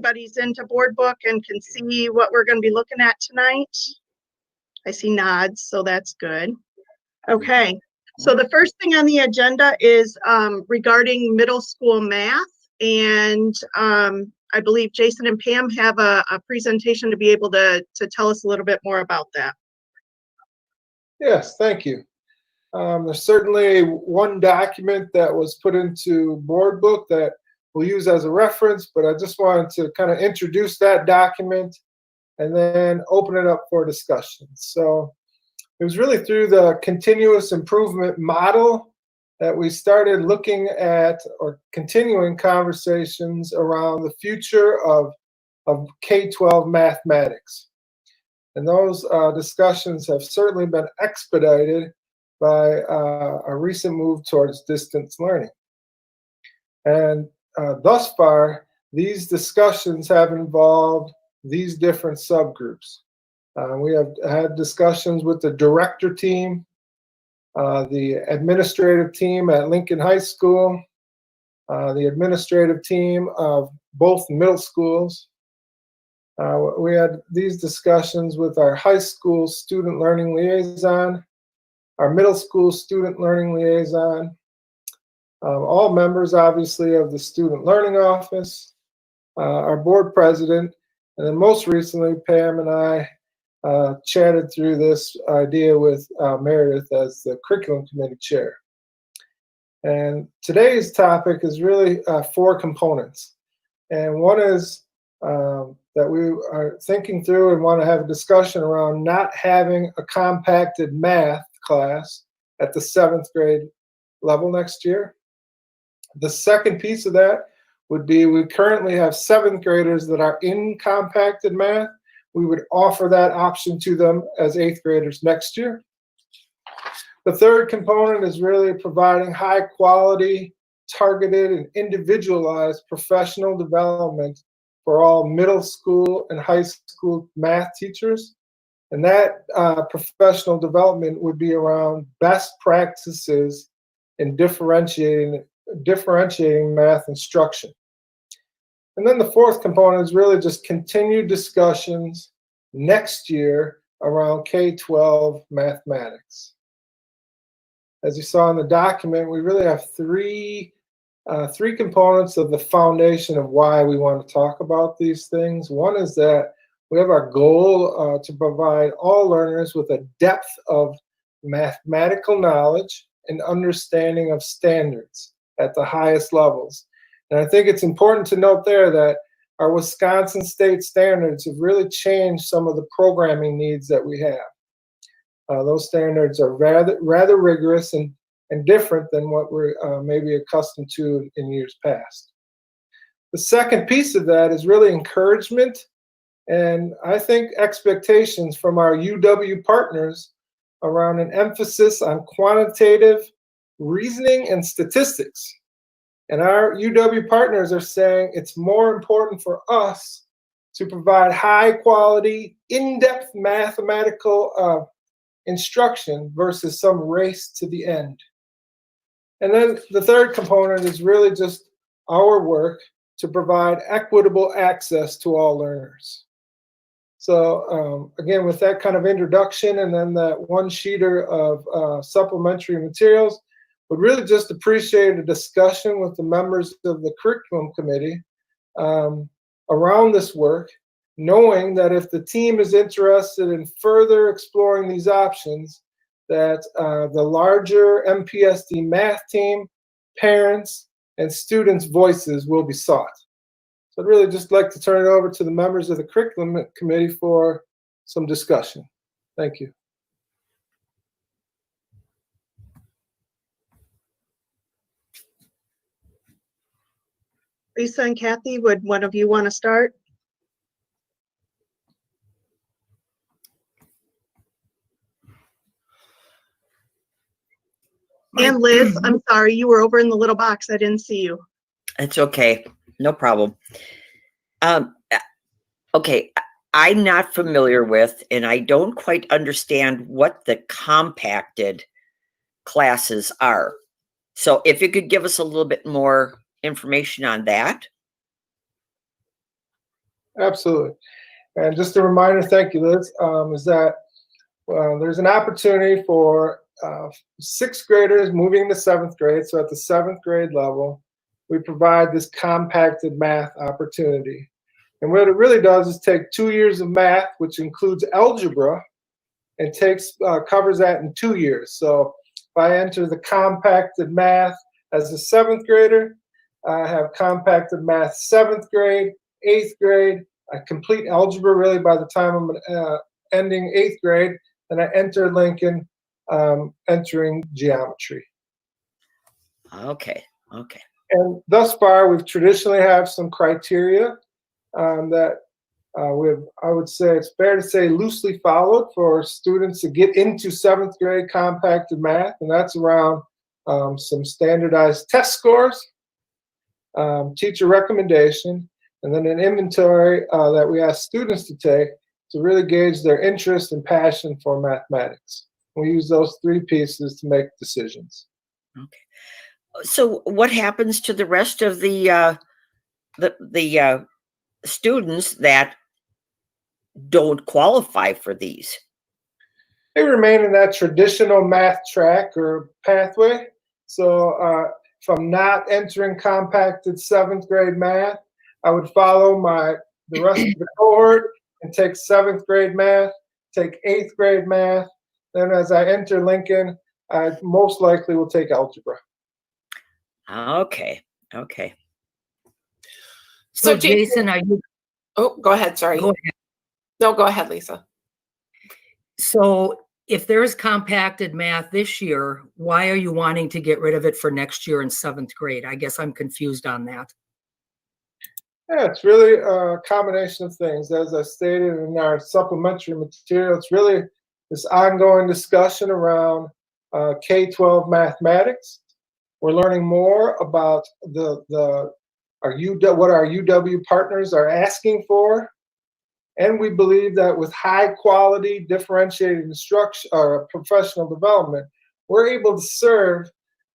Everybody's into board book and can see what we're going to be looking at tonight. I see nods, so that's good. Okay, so the first thing on the agenda is regarding middle school math, and I believe Jason and Pam have a presentation to be able to tell us a little bit more about that. Yes, thank you. There's certainly one document that was put into board book that we'll use as a reference, but I just wanted to kind of introduce that document and then open it up for discussion. So it was really through the continuous improvement model that we started looking at or continuing conversations around the future of K-12 mathematics. And those discussions have certainly been expedited by a recent move towards distance learning. And thus far, these discussions have involved these different subgroups. We have had discussions with the director team, the administrative team at Lincoln High School, the administrative team of both middle schools. We had these discussions with our high school student learning liaison, our middle school student learning liaison, all members, obviously, of the student learning office, our board president, and then most recently, Pam and I chatted through this idea with Meredith as the curriculum committee chair. And today's topic is really 4 components. And one is that we are thinking through and want to have a discussion around not having a compacted math class at the 7th grade level next year. The second piece of that would be we currently have 7th graders that are in compacted math. We would offer that option to them as 8th graders next year. The third component is really providing high quality, targeted, and individualized professional development for all middle school and high school math teachers. And that professional development would be around best practices in differentiating math instruction. And then the fourth component is really just continued discussions next year around K-12 mathematics. As you saw in the document, we really have three components of the foundation of why we want to talk about these things. One is that we have our goal to provide all learners with a depth of mathematical knowledge and understanding of standards at the highest levels. And I think it's important to note there that our Wisconsin state standards have really changed some of the programming needs that we have. Those standards are rather rigorous and different than what we're maybe accustomed to in years past. The second piece of that is really encouragement and I think expectations from our UW partners around an emphasis on quantitative reasoning and statistics. And our UW partners are saying it's more important for us to provide high quality, in-depth mathematical instruction versus some race to the end. And then the third component is really just our work to provide equitable access to all learners. So again, with that kind of introduction and then that one sheeter of supplementary materials, would really just appreciate a discussion with the members of the curriculum committee around this work, knowing that if the team is interested in further exploring these options, that the larger MPSD math team, parents, and students' voices will be sought. So I'd really just like to turn it over to the members of the curriculum committee for some discussion. Thank you. Lisa and Kathy, would one of you want to start? And Liz, I'm sorry, you were over in the little box. I didn't see you. It's okay. No problem. Okay, I'm not familiar with, and I don't quite understand what the compacted classes are. So if you could give us a little bit more information on that. Absolutely. And just a reminder, thank you, Liz, is that there's an opportunity for sixth graders moving to seventh grade. So at the seventh grade level, we provide this compacted math opportunity. And what it really does is take 2 years of math, which includes algebra, and covers that in 2 years. So if I enter the compacted math as a seventh grader, I have compacted math seventh grade, eighth grade. I complete algebra really by the time I'm ending eighth grade, and I enter Lincoln, entering geometry. Okay. Okay. And thus far, we've traditionally have some criteria that I would say it's fair to say loosely followed for students to get into seventh grade compacted math, and that's around some standardized test scores, teacher recommendation, and then an inventory that we ask students to take to really gauge their interest and passion for mathematics. We use those 3 pieces to make decisions. Okay. So what happens to the rest of the students that don't qualify for these? They remain in that traditional math track or pathway. So if I'm not entering compacted seventh grade math, I would follow the rest of the cohort and take seventh grade math, take eighth grade math. Then as I enter Lincoln, I most likely will take algebra. Okay. Okay. So Jason, are you? Oh, go ahead. Sorry. Go ahead. No, go ahead, Lisa. So if there's compacted math this year, why are you wanting to get rid of it for next year in seventh grade? I guess I'm confused on that. Yeah, it's really a combination of things. As I stated in our supplementary material, it's really this ongoing discussion around K-12 mathematics. We're learning more about what our UW partners are asking for. And we believe that with high quality differentiated instruction or professional development, we're able to serve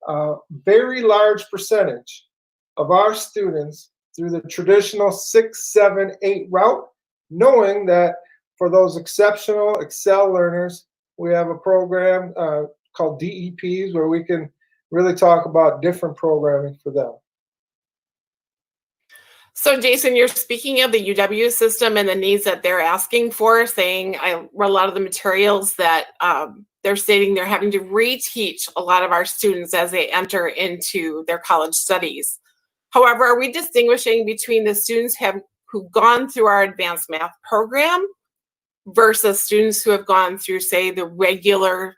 a very large percentage of our students through the traditional 6, 7, 8 route, knowing that for those exceptional Excel learners, we have a program called DEPs where we can really talk about different programming for them. So Jason, you're speaking of the UW system and the needs that they're asking for, saying I read a lot of the materials that they're stating they're having to reteach a lot of our students as they enter into their college studies. However, are we distinguishing between the students who've gone through our advanced math program versus students who have gone through, say, the regular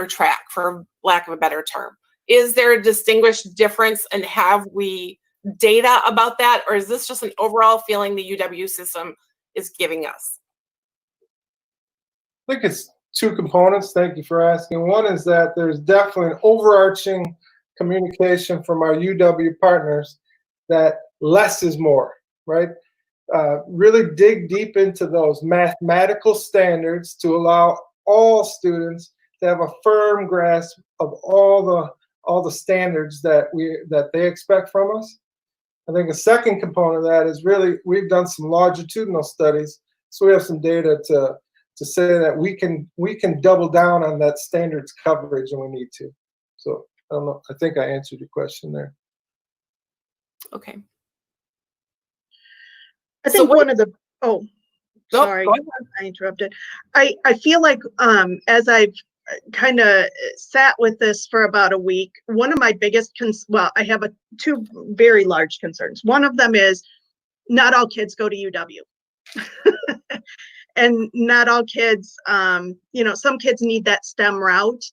track, for lack of a better term? Is there a distinguished difference, and have we data about that, or is this just an overall feeling the UW system is giving us? I think it's 2 components. Thank you for asking. One is that there's definitely an overarching communication from our UW partners that less is more, right? Really dig deep into those mathematical standards to allow all students to have a firm grasp of all the standards that they expect from us. I think a second component of that is really we've done some longitudinal studies, so we have some data to say that we can double down on that standards coverage when we need to. So I don't know. I think I answered your question there. Okay. I think sorry, go ahead. I interrupted. I feel like as I've kind of sat with this for about a week, one of my biggest I have 2 very large concerns. One of them is not all kids go to UW. And not all kids, some kids need that STEM route.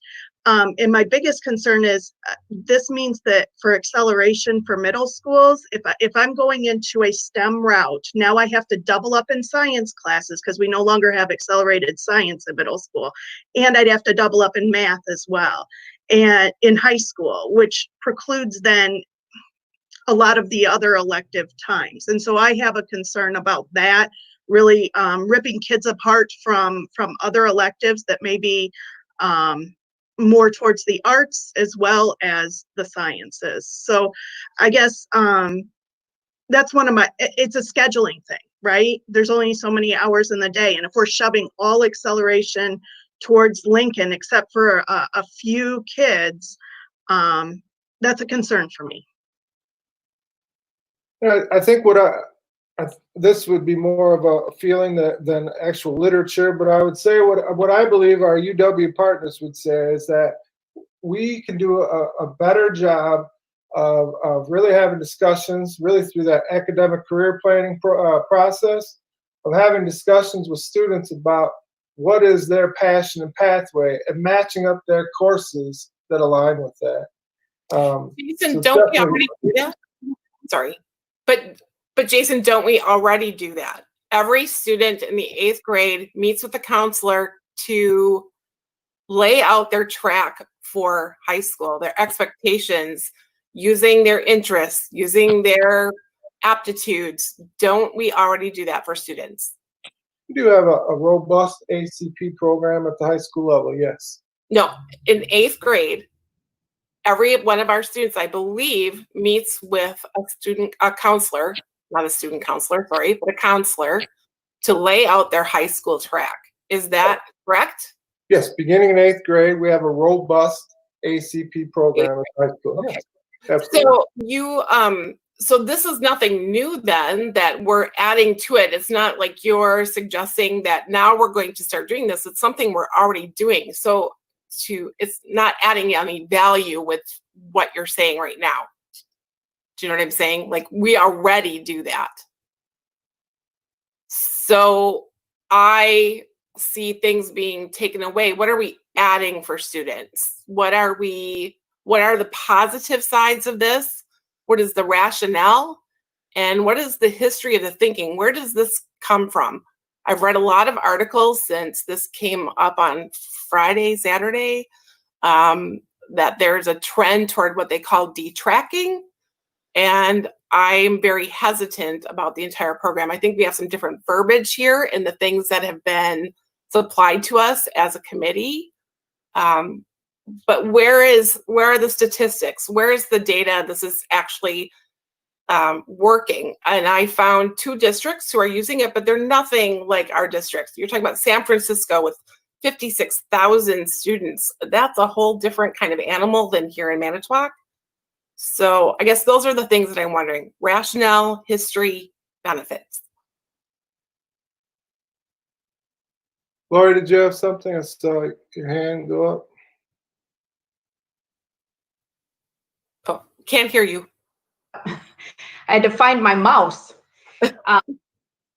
And my biggest concern is this means that for acceleration for middle schools, if I'm going into a STEM route, now I have to double up in science classes because we no longer have accelerated science in middle school. And I'd have to double up in math as well, and in high school, which precludes then a lot of the other elective times. And so I have a concern about that, really ripping kids apart from other electives that may be more towards the arts as well as the sciences. So I guess that's it's a scheduling thing. right? There's only so many hours in the day. And if we're shoving all acceleration towards Lincoln, except for a few kids, that's a concern for me. I think this would be more of a feeling than actual literature, but I would say what I believe our UW partners would say is that we can do a better job of really having discussions, really through that academic career planning process, of having discussions with students about what is their passion and pathway, and matching up their courses that align with that. Jason, So don't we definitely- already do that? Sorry, but Jason, don't we already do that? Every student in the 8th grade meets with the counselor to lay out their track for high school, their expectations, using their interests, using their aptitudes. Don't we already do that for students? We do have a robust ACP program at the high school level, yes. No, in 8th grade, every one of our students, I believe, meets with a counselor, not a student counselor, sorry, but a counselor to lay out their high school track. Is that correct? Yes, beginning in 8th grade, we have a robust ACP program at high school. Okay. Yes, absolutely. So this is nothing new then that we're adding to it. It's not like you're suggesting that now we're going to start doing this. It's something we're already doing. So it's not adding any value with what you're saying right now. Do you know what I'm saying? Like, we already do that. So I see things being taken away. What are we adding for students? What are the positive sides of this? What is the rationale? And what is the history of the thinking? Where does this come from? I've read a lot of articles since this came up on Friday, Saturday, that there's a trend toward what they call detracking. And I'm very hesitant about the entire program. I think we have some different verbiage here in the things that have been supplied to us as a committee. But where are the statistics? Where is the data? This is actually working. And I found 2 districts who are using it, but they're nothing like our districts. You're talking about San Francisco with 56,000 students. That's a whole different kind of animal than here in Manitowoc. So I guess those are the things that I'm wondering: rationale, history, benefits. Lori, did you have something? I saw your hand go up. Oh, can't hear you. I had to find my mouse.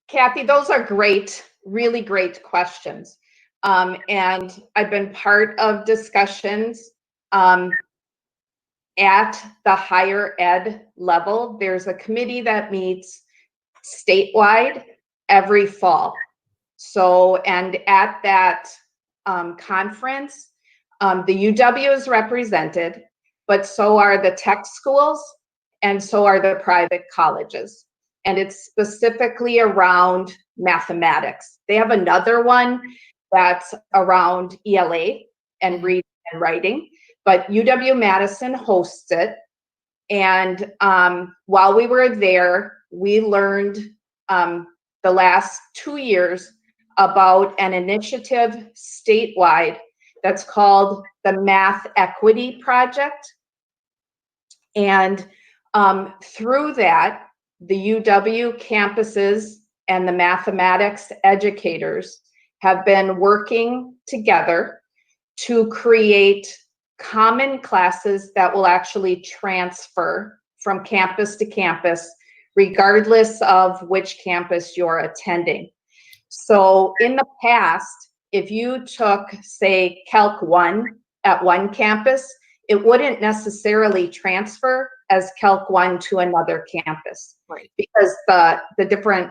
Kathy, those are great, really great questions. And I've been part of discussions at the higher ed level. There's a committee that meets statewide every fall. So, and at that conference, the UW is represented, but so are the tech schools and so are the private colleges. And it's specifically around mathematics. They have another one that's around ELA and reading and writing, but UW-Madison hosts it. And while we were there, we learned the last 2 years about an initiative statewide that's called the Math Equity Project. And through that, the UW campuses and the mathematics educators have been working together to create common classes that will actually transfer from campus to campus, regardless of which campus you're attending. So in the past, if you took, say, Calc 1 at one campus, it wouldn't necessarily transfer as Calc 1 to another campus. Right. Because the different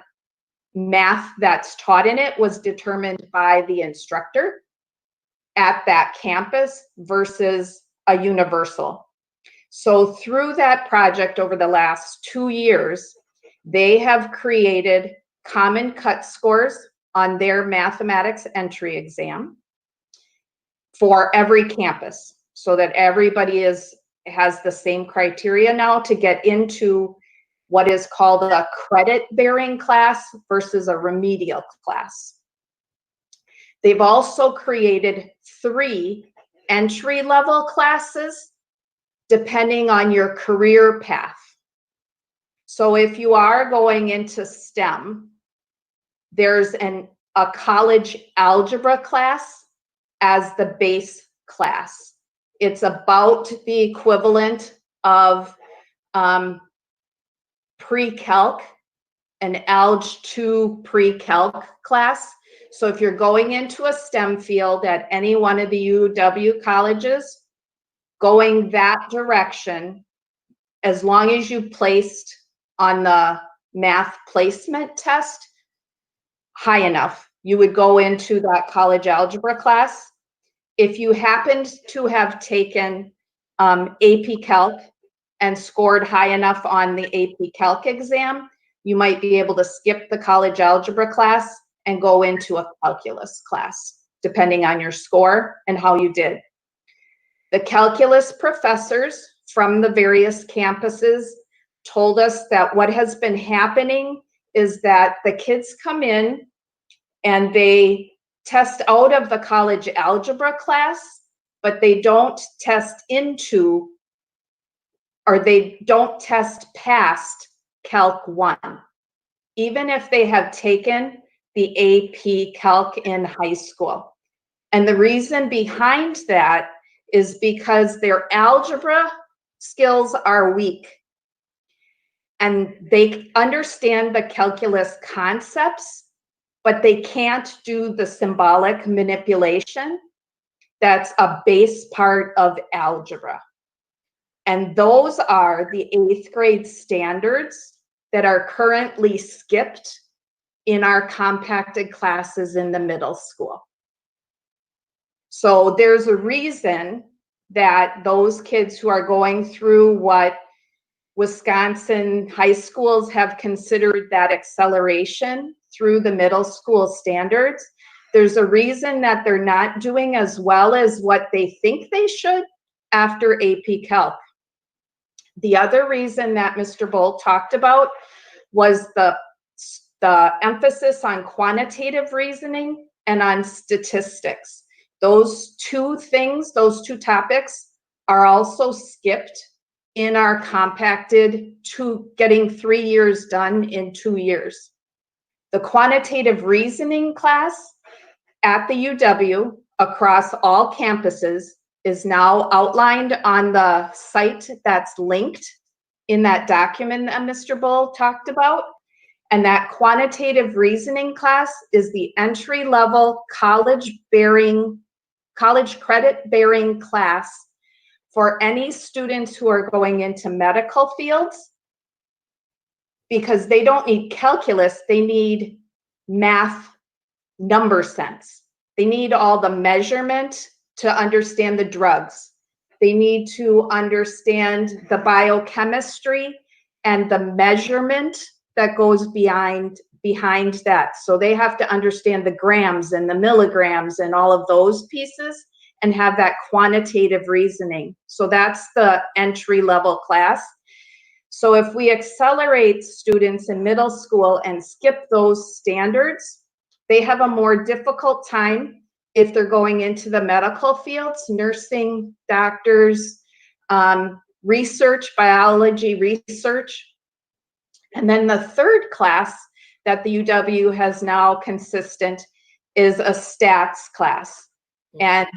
math that's taught in it was determined by the instructor at that campus versus a universal. So through that project over the last 2 years, they have created common cut scores on their mathematics entry exam for every campus, so that everybody has the same criteria now to get into what is called a credit-bearing class versus a remedial class. They've also created 3 entry-level classes depending on your career path. So if you are going into STEM, there's a college algebra class as the base class. It's about the equivalent of pre-calc, an Alg 2 pre-calc class. So if you're going into a STEM field at any one of the UW colleges, going that direction, as long as you placed on the math placement test high enough, you would go into that college algebra class. If you happened to have taken AP Calc and scored high enough on the AP Calc exam, you might be able to skip the college algebra class and go into a calculus class, depending on your score and how you did. The calculus professors from the various campuses told us that what has been happening is that the kids come in and they test out of the college algebra class, but they don't test into, or they don't test past Calc 1, even if they have taken the AP Calc in high school. And the reason behind that is because their algebra skills are weak. And they understand the calculus concepts, but they can't do the symbolic manipulation that's a base part of algebra. And those are the 8th grade standards that are currently skipped in our compacted classes in the middle school. So there's a reason that those kids who are going through what Wisconsin high schools have considered that acceleration through the middle school standards, there's a reason that they're not doing as well as what they think they should after AP Calc. The other reason that Mr. Bolt talked about was the emphasis on quantitative reasoning and on statistics. Those 2 things, those 2 topics are also skipped in our compacted to getting 3 years done in 2 years. The quantitative reasoning class at the UW across all campuses is now outlined on the site that's linked in that document that Mr. Bull talked about. And that quantitative reasoning class is the entry-level college credit-bearing class for any students who are going into medical fields, because they don't need calculus, they need math number sense. They need all the measurement to understand the drugs. They need to understand the biochemistry and the measurement that goes behind that. So they have to understand the grams and the milligrams and all of those pieces and have that quantitative reasoning. So that's the entry-level class. So if we accelerate students in middle school and skip those standards, they have a more difficult time if they're going into the medical fields, nursing, doctors, research, biology research. And then the 3rd class that the UW has now consistent is a stats class. And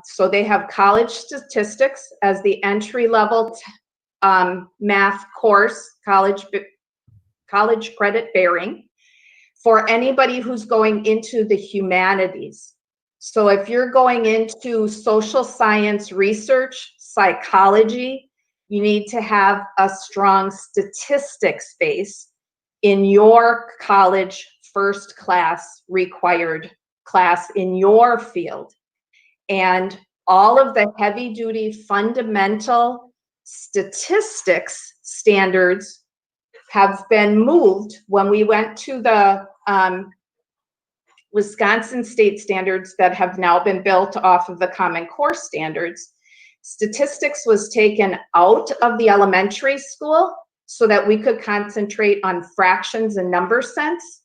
so they have college statistics as the entry-level math course, college credit bearing, for anybody who's going into the humanities. So if you're going into social science research, psychology, you need to have a strong statistics base in your college first class required class in your field. And all of the heavy duty fundamental statistics standards have been moved. When we went to the Wisconsin state standards that have now been built off of the Common Core standards, statistics was taken out of the elementary school so that we could concentrate on fractions and number sense.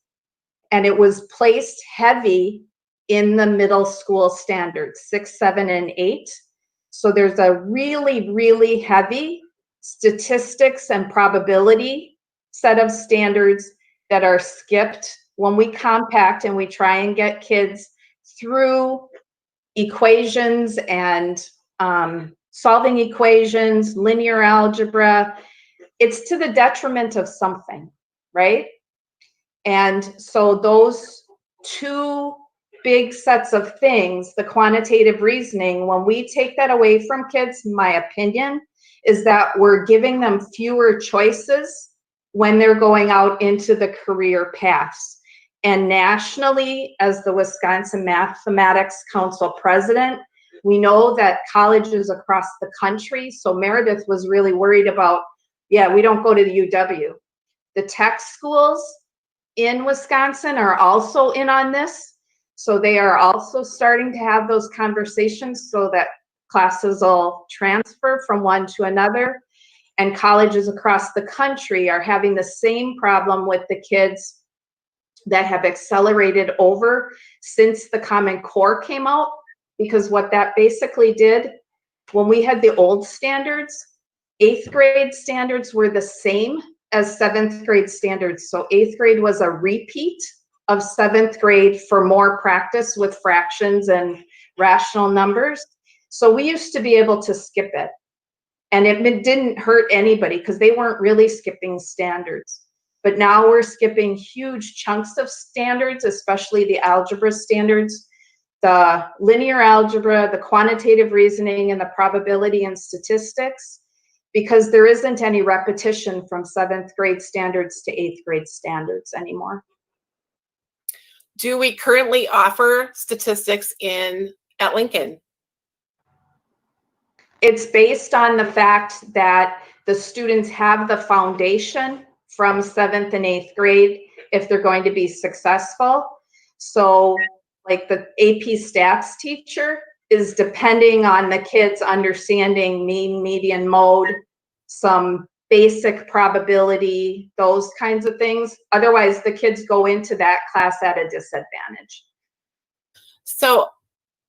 And it was placed heavy in the middle school standards, 6, 7, and 8. So there's a really, really heavy statistics and probability set of standards that are skipped when we compact and we try and get kids through equations and solving equations, linear algebra. It's to the detriment of something, right? And so those two big sets of things, the quantitative reasoning, when we take that away from kids, my opinion is that we're giving them fewer choices when they're going out into the career paths. And nationally, as the Wisconsin Mathematics Council president, we know that colleges across the country, so Meredith was really worried about, yeah, we don't go to the UW. The tech schools in Wisconsin are also in on this. So they are also starting to have those conversations so that classes will transfer from one to another. And colleges across the country are having the same problem with the kids that have accelerated over since the Common Core came out. Because what that basically did, when we had the old standards, 8th grade standards were the same as 7th grade standards. So 8th grade was a repeat of 7th grade for more practice with fractions and rational numbers. So we used to be able to skip it. And it didn't hurt anybody because they weren't really skipping standards. But now we're skipping huge chunks of standards, especially the algebra standards, the linear algebra, the quantitative reasoning, and the probability and statistics, because there isn't any repetition from 7th grade standards to 8th grade standards anymore. Do we currently offer statistics at Lincoln? It's based on the fact that the students have the foundation from 7th and 8th grade if they're going to be successful. So like the AP stats teacher is depending on the kids understanding mean, median, mode, some basic probability, those kinds of things. Otherwise, the kids go into that class at a disadvantage. So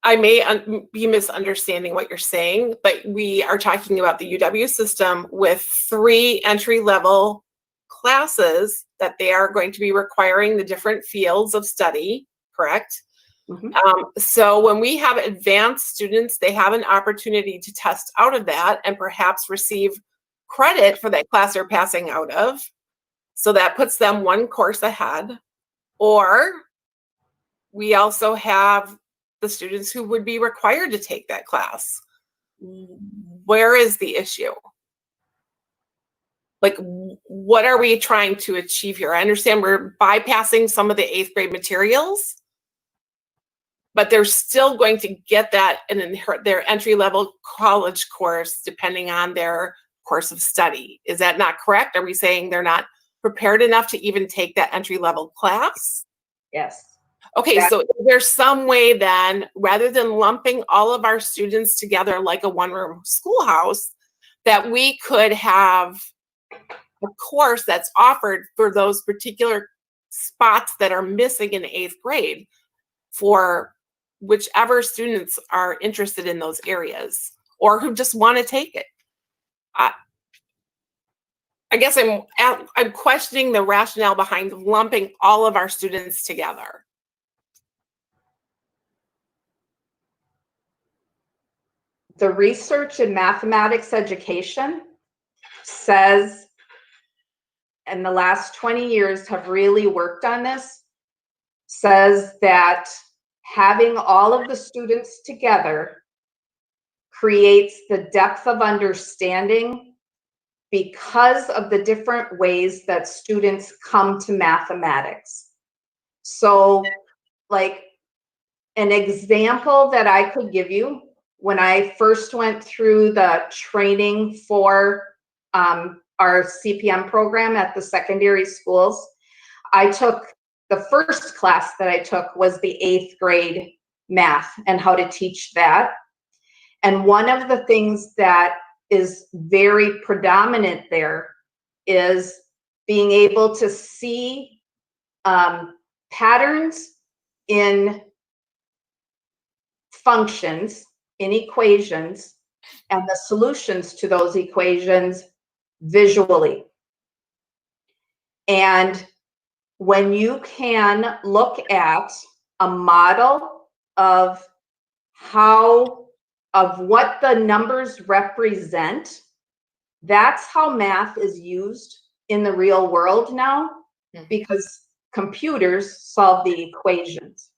I may be misunderstanding what you're saying, but we are talking about the UW system with 3 entry-level classes that they are going to be requiring the different fields of study, correct? Mm-hmm. So when we have advanced students, they have an opportunity to test out of that and perhaps receive credit for that class they're passing out of. So that puts them one course ahead. Or we also have the students who would be required to take that class. Where is the issue? Like, what are we trying to achieve here? I understand we're bypassing some of the 8th grade materials, but they're still going to get that in their entry-level college course, depending on their course of study. Is that not correct? Are we saying they're not prepared enough to even take that entry-level class? Yes. Okay, so there's some way then, rather than lumping all of our students together like a one-room schoolhouse, that we could have a course that's offered for those particular spots that are missing in 8th grade for whichever students are interested in those areas or who just want to take it. I guess I'm questioning the rationale behind lumping all of our students together. The research in mathematics education says, and the last 20 years have really worked on this, says that having all of the students together creates the depth of understanding because of the different ways that students come to mathematics. So, like, an example that I could give you, when I first went through the training for our CPM program at the secondary schools, I took the first class that I took was the 8th grade math and how to teach that. And one of the things that is very predominant there is being able to see patterns in functions, in equations, and the solutions to those equations visually. And when you can look at a model of what the numbers represent, that's how math is used in the real world now, because computers solve the equations,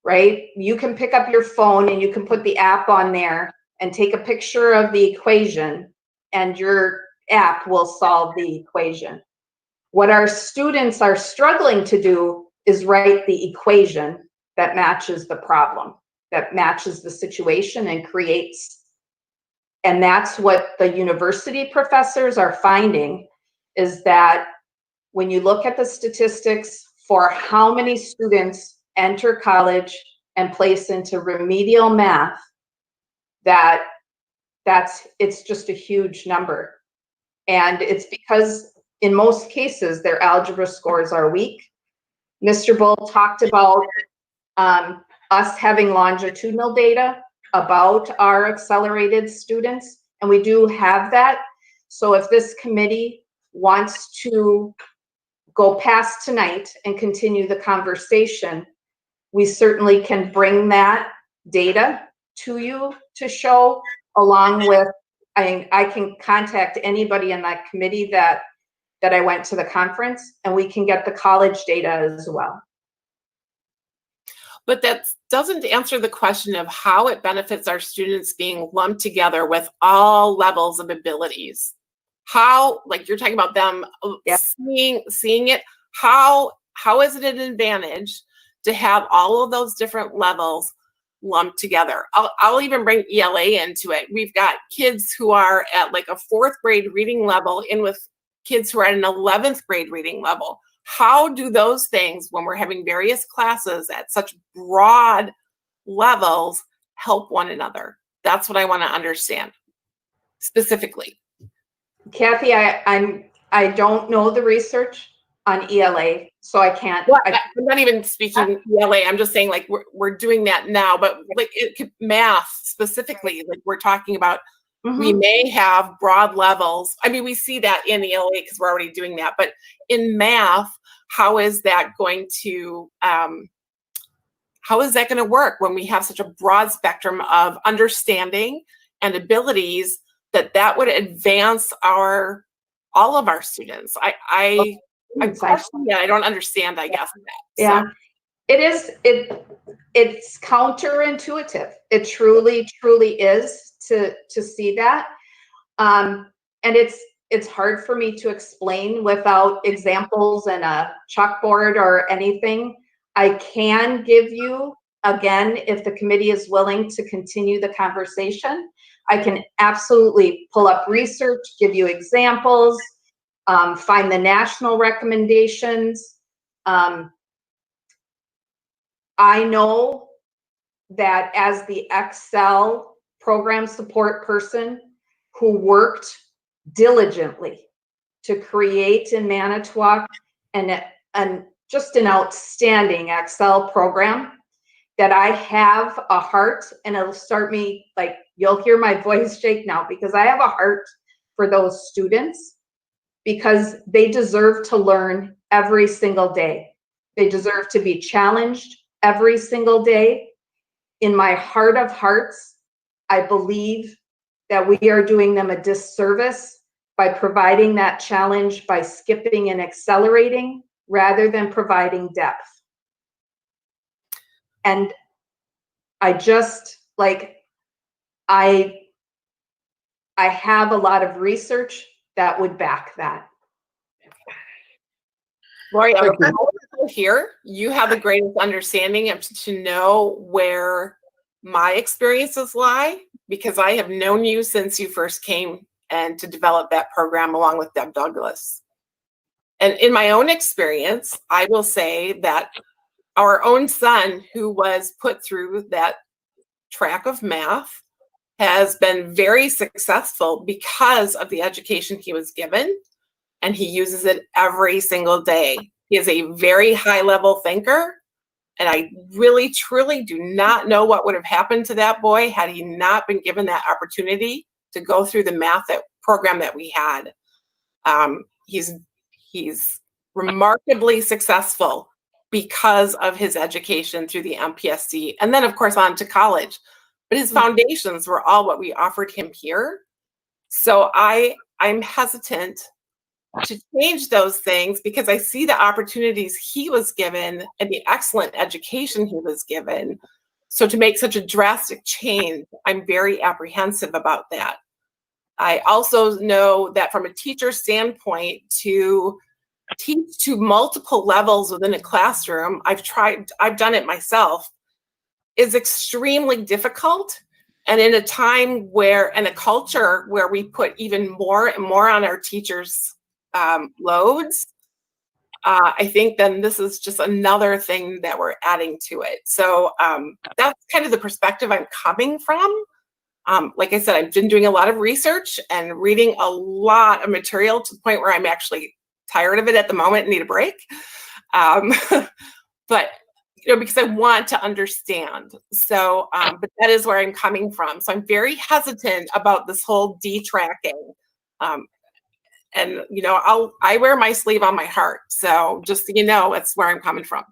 right? You can pick up your phone and you can put the app on there and take a picture of the equation, and your app will solve the equation. What our students are struggling to do is write the equation that matches the problem, that matches the situation and creates. And that's what the university professors are finding, is that when you look at the statistics for how many students enter college and place into remedial math, it's just a huge number. And it's because in most cases, their algebra scores are weak. Mr. Bull talked about us having longitudinal data about our accelerated students, and we do have that. So if this committee wants to go past tonight and continue the conversation, we certainly can bring that data to you to show, along with, I can contact anybody in that committee that I went to the conference, and we can get the college data as well. But that doesn't answer the question of how it benefits our students being lumped together with all levels of abilities. How, like you're talking about them seeing it, how is it an advantage to have all of those different levels lumped together? I'll even bring ELA into it. We've got kids who are at like a 4th grade reading level in with kids who are at an 11th grade reading level. How do those things, when we're having various classes at such broad levels, help one another? That's what I want to understand specifically. Kathy, I don't know the research on ELA, so I can't. Well, I'm not even speaking ELA. I'm just saying, like, we're doing that now, but like math specifically, like we're talking about. We may have broad levels. I mean, we see that in ELA because we're already doing that. But in math, how is that going to work when we have such a broad spectrum of understanding and abilities that would advance all of our students? I don't understand, I guess. Yeah, it is. It's counterintuitive. It truly is to see that, and it's hard for me to explain without examples and a chalkboard or anything. I can give you, again, if the committee is willing to continue the conversation, I can absolutely pull up research, give you examples, find the national recommendations. I know that as the Excel program support person who worked diligently to create in Manitowoc and just an outstanding Excel program, that I have a heart, and it'll start me, like, you'll hear my voice shake now, because I have a heart for those students, because they deserve to learn every single day. They deserve to be challenged every single day. In my heart of hearts, I believe that we are doing them a disservice by providing that challenge by skipping and accelerating rather than providing depth. And I just, like, I have a lot of research that would back that. Lori, here, you have the greatest understanding of to know where my experiences lie, because I have known you since you first came and to develop that program along with Deb Douglas. And in my own experience, I will say that our own son, who was put through that track of math, has been very successful because of the education he was given, and he uses it every single day. He is a very high level thinker, and I really, truly do not know what would have happened to that boy had he not been given that opportunity to go through the math program that we had. He's remarkably successful because of his education through the MPSD, and then of course on to college. But his foundations were all what we offered him here. So I'm hesitant to change those things because I see the opportunities he was given and the excellent education he was given. So to make such a drastic change, I'm very apprehensive about that. I also know that from a teacher standpoint, to teach to multiple levels within a classroom, I've done it myself, is extremely difficult. And in a time where, and a culture where we put even more and more on our teachers' loads, I think then this is just another thing that we're adding to it. So that's kind of the perspective I'm coming from. Like I said, I've been doing a lot of research and reading a lot of material to the point where I'm actually tired of it at the moment and need a break. But because I want to understand. So, but that is where I'm coming from. So I'm very hesitant about this whole detracking. And I wear my sleeve on my heart. So just so you know, that's where I'm coming from.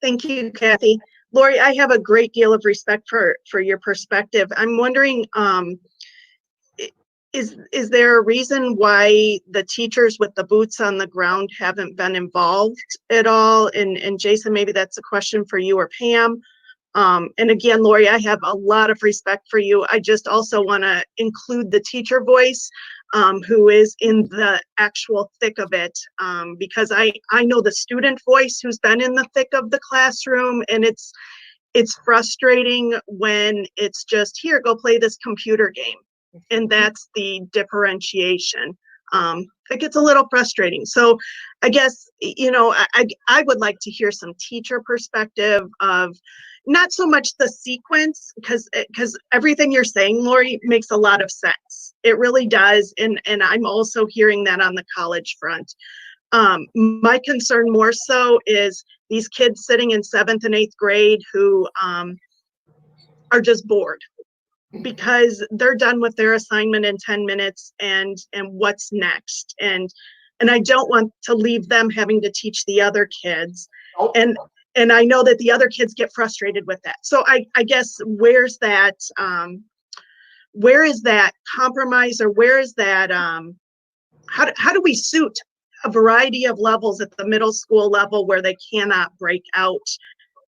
Thank you, Kathy. Lori, I have a great deal of respect for your perspective. I'm wondering, is there a reason why the teachers with the boots on the ground haven't been involved at all? And Jason, maybe that's a question for you or Pam. And again, Lori, I have a lot of respect for you. I just also want to include the teacher voice, who is in the actual thick of it, because I know the student voice who's been in the thick of the classroom, and it's frustrating when it's just, here, go play this computer game. And that's the differentiation. It gets a little frustrating. So I guess, I would like to hear some teacher perspective of not so much the sequence, because everything you're saying, Lori, makes a lot of sense. It really does. And I'm also hearing that on the college front. My concern more so is these kids sitting in 7th and 8th grade who are just bored because they're done with their assignment in 10 minutes and what's next. And I don't want to leave them having to teach the other kids. And I know that the other kids get frustrated with that. So I guess where is that compromise, or where is that, how do we suit a variety of levels at the middle school level where they cannot break out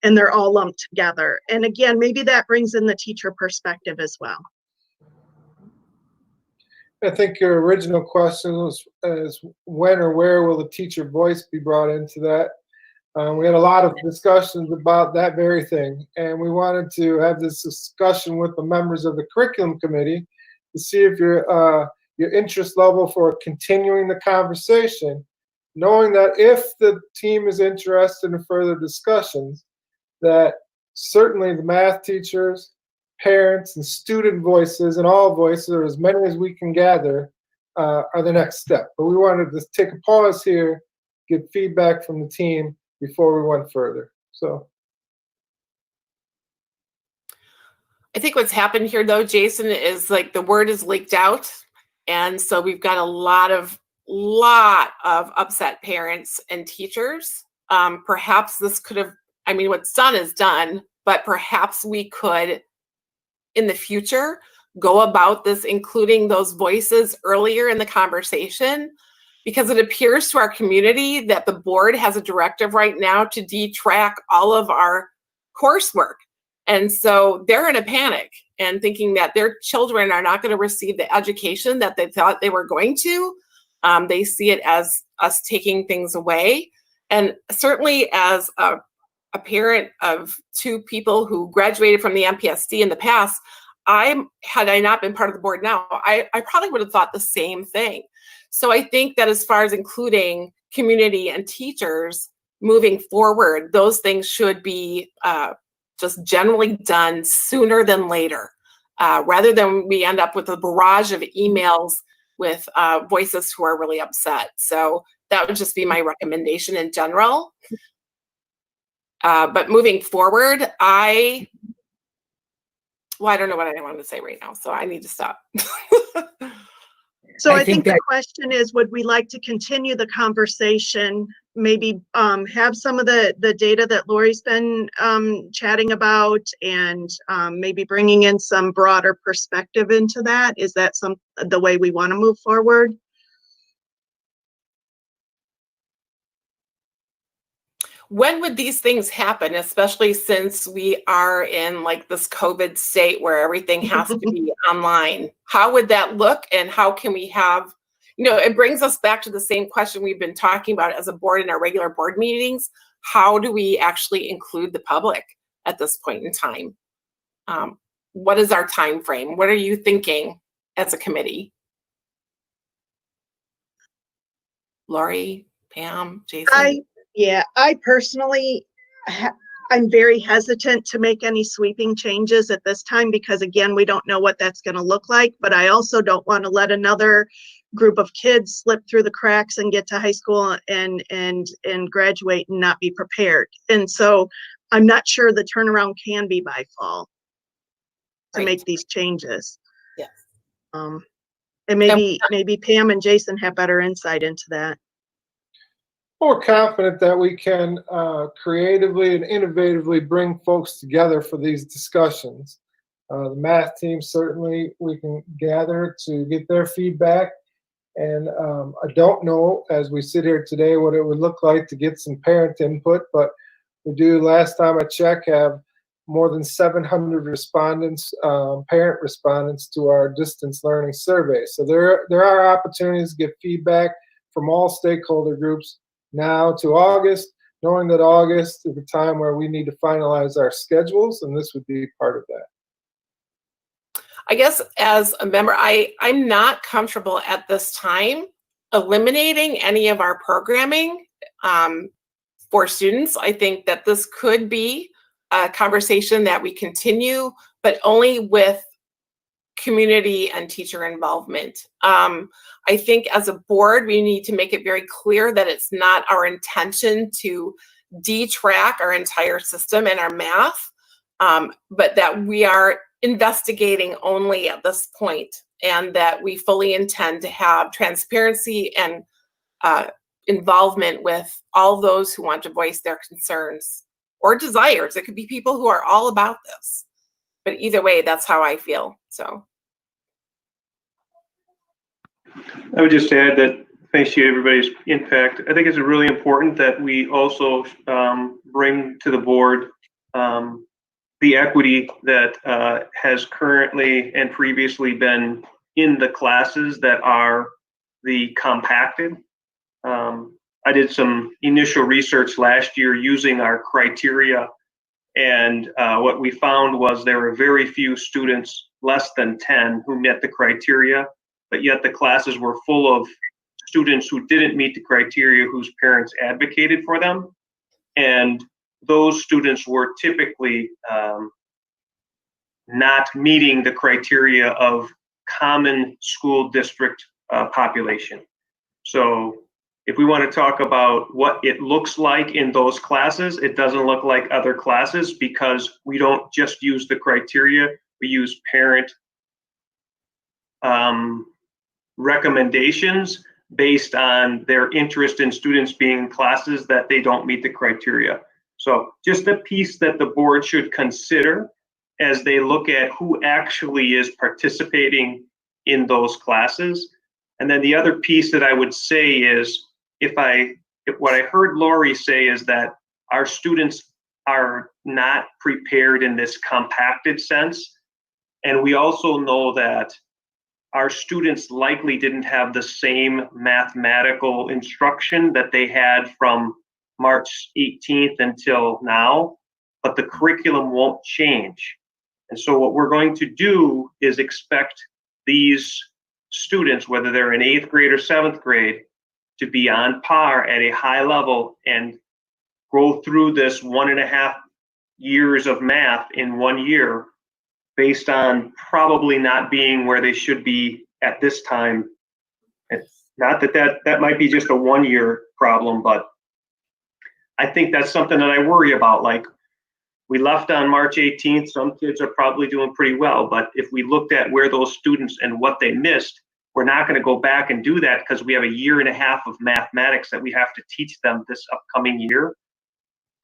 and they're all lumped together? And again, maybe that brings in the teacher perspective as well. I think your original question was when or where will the teacher voice be brought into that? We had a lot of discussions about that very thing, and we wanted to have this discussion with the members of the curriculum committee to see if your interest level for continuing the conversation, knowing that if the team is interested in further discussions, that certainly the math teachers, parents, and student voices, and all voices, or as many as we can gather, are the next step. But we wanted to take a pause here, get feedback from the team before we went further. So I think what's happened here, though, Jason, is like the word is leaked out. And so we've got a lot of upset parents and teachers. Perhaps this could have, what's done is done, but perhaps we could, in the future, go about this, including those voices earlier in the conversation, because it appears to our community that the board has a directive right now to detrack all of our coursework. And so they're in a panic and thinking that their children are not going to receive the education that they thought they were going to. They see it as us taking things away. And certainly as a parent of 2 people who graduated from the MPSD in the past, had I not been part of the board now, I probably would have thought the same thing. So I think that as far as including community and teachers moving forward, those things should be just generally done sooner than later, rather than we end up with a barrage of emails with voices who are really upset. So that would just be my recommendation in general. But moving forward, I don't know what I want to say right now, so I need to stop. So I I think think the that- question is, would we like to continue the conversation? Maybe have some of the data that Lori's been chatting about, and maybe bringing in some broader perspective into that. Is that the way we want to move forward? When would these things happen, especially since we are in like this COVID state where everything has to be online? How would that look, and how can we have, it brings us back to the same question we've been talking about as a board in our regular board meetings. How do we actually include the public at this point in time? What is our time frame? What are you thinking as a committee? Lori, Pam, Jason? I personally, I'm very hesitant to make any sweeping changes at this time, because again, we don't know what that's going to look like, but I also don't want to let another group of kids slip through the cracks and get to high school and graduate and not be prepared. And so I'm not sure the turnaround can be by fall to Right. make these changes. Yes. And maybe Pam and Jason have better insight into that. We're confident that we can creatively and innovatively bring folks together for these discussions. The math team, certainly we can gather to get their feedback. And I don't know, as we sit here today, what it would look like to get some parent input, but we do, last time I checked, have more than 700 respondents, parent respondents to our distance learning survey. So there are opportunities to get feedback from all stakeholder groups now to August, knowing that August is the time where we need to finalize our schedules, and this would be part of that. I guess as a member, I'm not comfortable at this time eliminating any of our programming for students. I think that this could be a conversation that we continue, but only with community and teacher involvement. I think as a board, we need to make it very clear that it's not our intention to detrack our entire system and our math, but that we are investigating only at this point, and that we fully intend to have transparency and involvement with all those who want to voice their concerns or desires. It could be people who are all about this, but either way, that's how I feel. So I would just add that thanks to everybody's impact. I think it's really important that we also bring to the board the equity that has currently and previously been in the classes that are the compacted. I did some initial research last year using our criteria, and what we found was there were very few students, less than 10, who met the criteria, but yet the classes were full of students who didn't meet the criteria, whose parents advocated for them. And those students were typically not meeting the criteria of common school district population. So if we want to talk about what it looks like in those classes, it doesn't look like other classes, because we don't just use the criteria, we use parent recommendations based on their interest in students being in classes that they don't meet the criteria. So just a piece that the board should consider as they look at who actually is participating in those classes. And then the other piece that I would say is, if what I heard Lori say is that our students are not prepared in this compacted sense. And we also know that our students likely didn't have the same mathematical instruction that they had from March 18th until now, but the curriculum won't change. And so what we're going to do is expect these students, whether they're in 8th grade or 7th grade, to be on par at a high level and go through this 1.5 years of math in 1 year based on probably not being where they should be at this time. It's not that might be just a 1 year problem, but I think that's something that I worry about. Like, we left on March 18th, some kids are probably doing pretty well, but if we looked at where those students and what they missed, we're not going to go back and do that because we have a year and a half of mathematics that we have to teach them this upcoming year.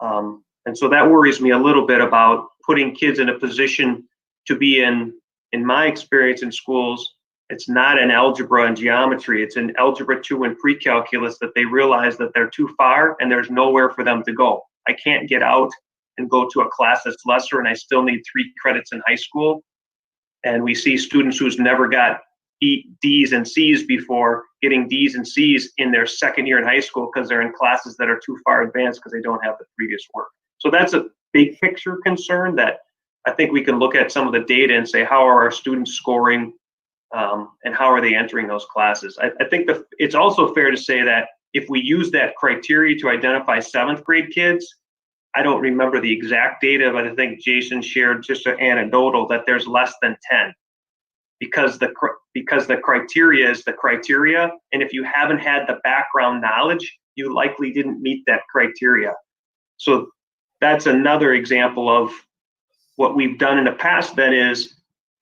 And so that worries me a little bit about putting kids in a position to be in my experience in schools, it's not in algebra and geometry, it's in algebra 2 and pre-calculus that they realize that they're too far and there's nowhere for them to go. I can't get out and go to a class that's lesser and I still need 3 credits in high school. And we see students who's never got D's and C's before getting D's and C's in their second year in high school because they're in classes that are too far advanced because they don't have the previous work. So that's a big picture concern that I think we can look at some of the data and say, how are our students scoring and how are they entering those classes? I think it's also fair to say that if we use that criteria to identify 7th grade kids, I don't remember the exact data, but I think Jason shared just an anecdotal that there's less than 10 because the criteria is the criteria. And if you haven't had the background knowledge, you likely didn't meet that criteria. So that's another example of what we've done in the past then is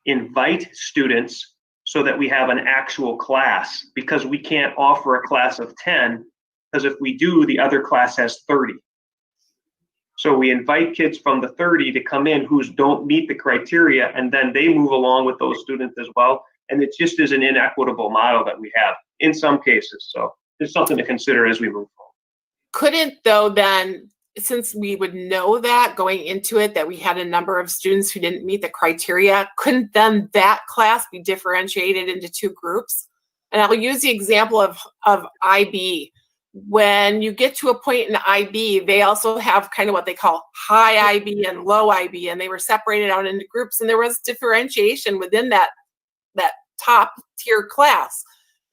invite students so that we have an actual class, because we can't offer a class of 10, because if we do, the other class has 30. So we invite kids from the 30 to come in who don't meet the criteria, and then they move along with those students as well. And it just is an inequitable model that we have in some cases. So it's something to consider as we move forward. Couldn't, though, then, since we would know that going into it, that we had a number of students who didn't meet the criteria, couldn't then that class be differentiated into 2 groups? And I'll use the example of IB. When you get to a point in IB, they also have kind of what they call high IB and low IB, and they were separated out into groups, and there was differentiation within that top tier class.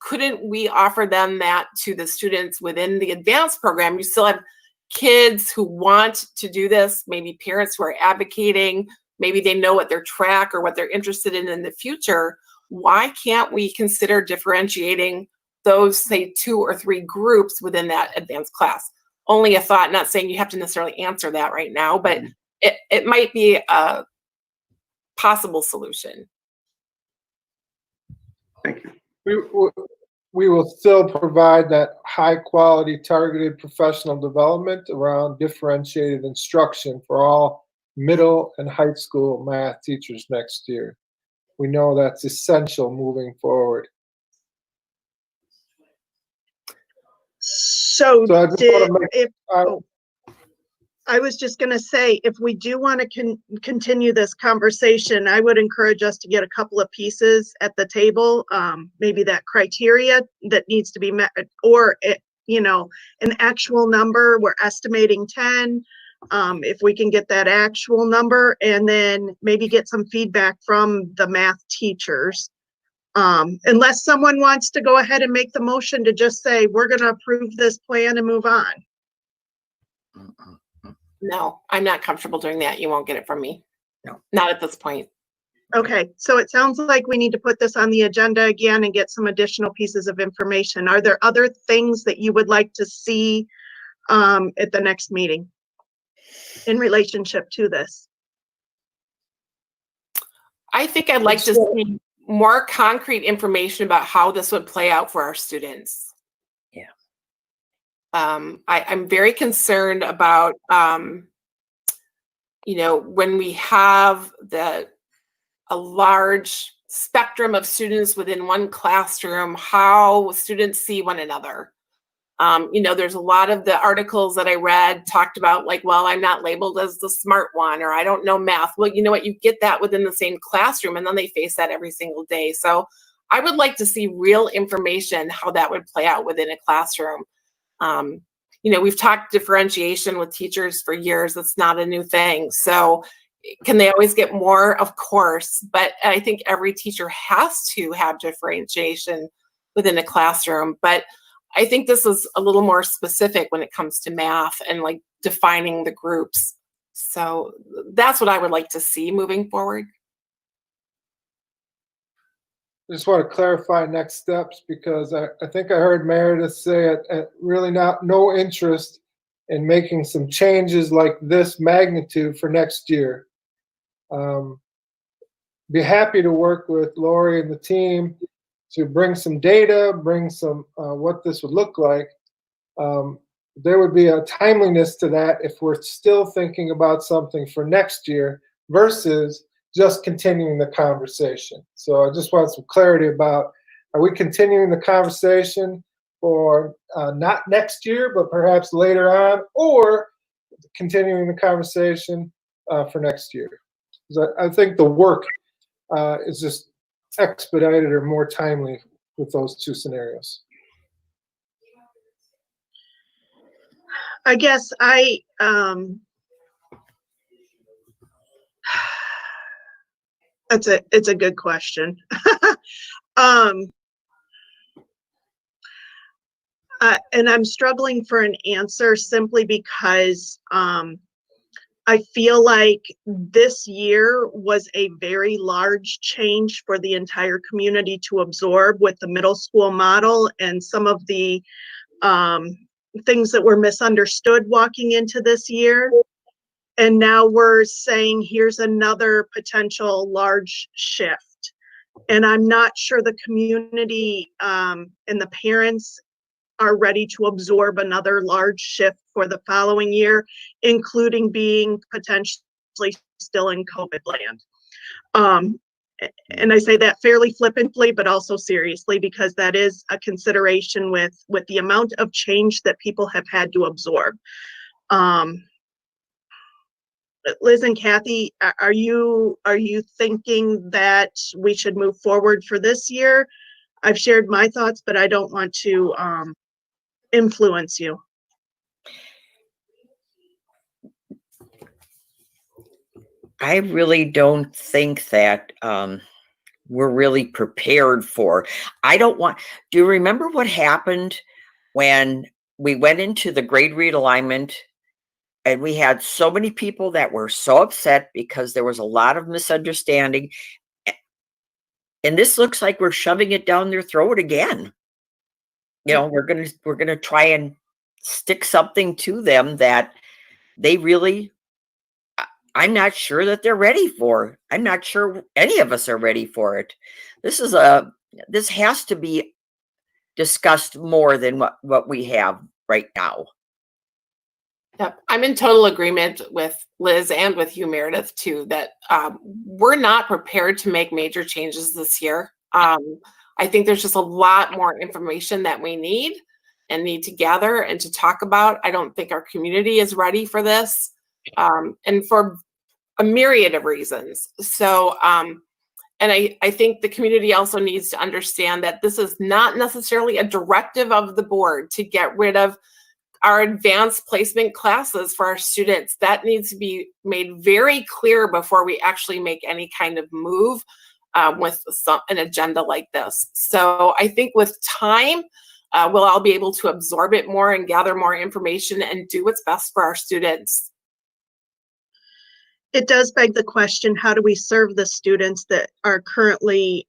Couldn't we offer them that to the students within the advanced program? You still have kids who want to do this, maybe parents who are advocating, maybe they know what their track or what they're interested in the future. Why can't we consider differentiating those, say, 2 or 3 groups within that advanced class? Only a thought, not saying you have to necessarily answer that right now, but it might be a possible solution. Thank you. We will still provide that high quality targeted professional development around differentiated instruction for all middle and high school math teachers next year. We know that's essential moving forward. So I just want to make, I was just going to say, if we do want to continue this conversation, I would encourage us to get a couple of pieces at the table, maybe that criteria that needs to be met, or an actual number. We're estimating 10. If we can get that actual number, and then maybe get some feedback from the math teachers. Unless someone wants to go ahead and make the motion to just say, we're going to approve this plan and move on. No, I'm not comfortable doing that. You won't get it from me. No. Not at this point. Okay, so it sounds like we need to put this on the agenda again and get some additional pieces of information. Are there other things that you would like to see at the next meeting in relationship to this? I think I'd like to see more concrete information about how this would play out for our students. I'm very concerned about, when we have a large spectrum of students within one classroom, how students see one another. There's a lot of the articles that I read talked about, like, well, I'm not labeled as the smart one, or I don't know math. Well, you know what? You get that within the same classroom, and then they face that every single day. So I would like to see real information, how that would play out within a classroom. We've talked differentiation with teachers for years. That's not a new thing. So can they always get more? Of course. But I think every teacher has to have differentiation within a classroom. But I think this is a little more specific when it comes to math and like defining the groups So that's what I would like to see moving forward. Just want to clarify next steps because I think I heard Meredith say at really no interest in making some changes like this magnitude for next year. Be happy to work with Lori and the team to bring some data, bring some what this would look like. There would be a timeliness to that if we're still thinking about something for next year versus just continuing the conversation. So I just want some clarity about, are we continuing the conversation for not next year, but perhaps later on, or continuing the conversation for next year? Because I think the work is just expedited or more timely with those two scenarios. I guess it's a good question. And I'm struggling for an answer simply because I feel like this year was a very large change for the entire community to absorb with the middle school model and some of the things that were misunderstood walking into this year. And now we're saying, here's another potential large shift. And I'm not sure the community and the parents are ready to absorb another large shift for the following year, including being potentially still in COVID land. And I say that fairly flippantly, but also seriously, because that is a consideration with the amount of change that people have had to absorb. Liz and Kathy, are you thinking that we should move forward for this year? I've shared my thoughts, but I don't want to influence you. I really don't think that we're really prepared for. Do you remember what happened when we went into the grade realignment and we had so many people that were so upset because there was a lot of misunderstanding? And this looks like we're shoving it down their throat again. You know, we're gonna try and stick something to them that they really, I'm not sure that they're ready for. I'm not sure any of us are ready for it. This has to be discussed more than what we have right now. Yep. I'm in total agreement with Liz and with you, Meredith, too, that we're not prepared to make major changes this year. I think there's just a lot more information that we need to gather and to talk about. I don't think our community is ready for this, and for a myriad of reasons. So, and I think the community also needs to understand that this is not necessarily a directive of the board to get rid of our advanced placement classes for our students. That needs to be made very clear before we actually make any kind of move with an agenda like this. So I think with time, we'll all be able to absorb it more and gather more information and do what's best for our students. It does beg the question, how do we serve the students that are currently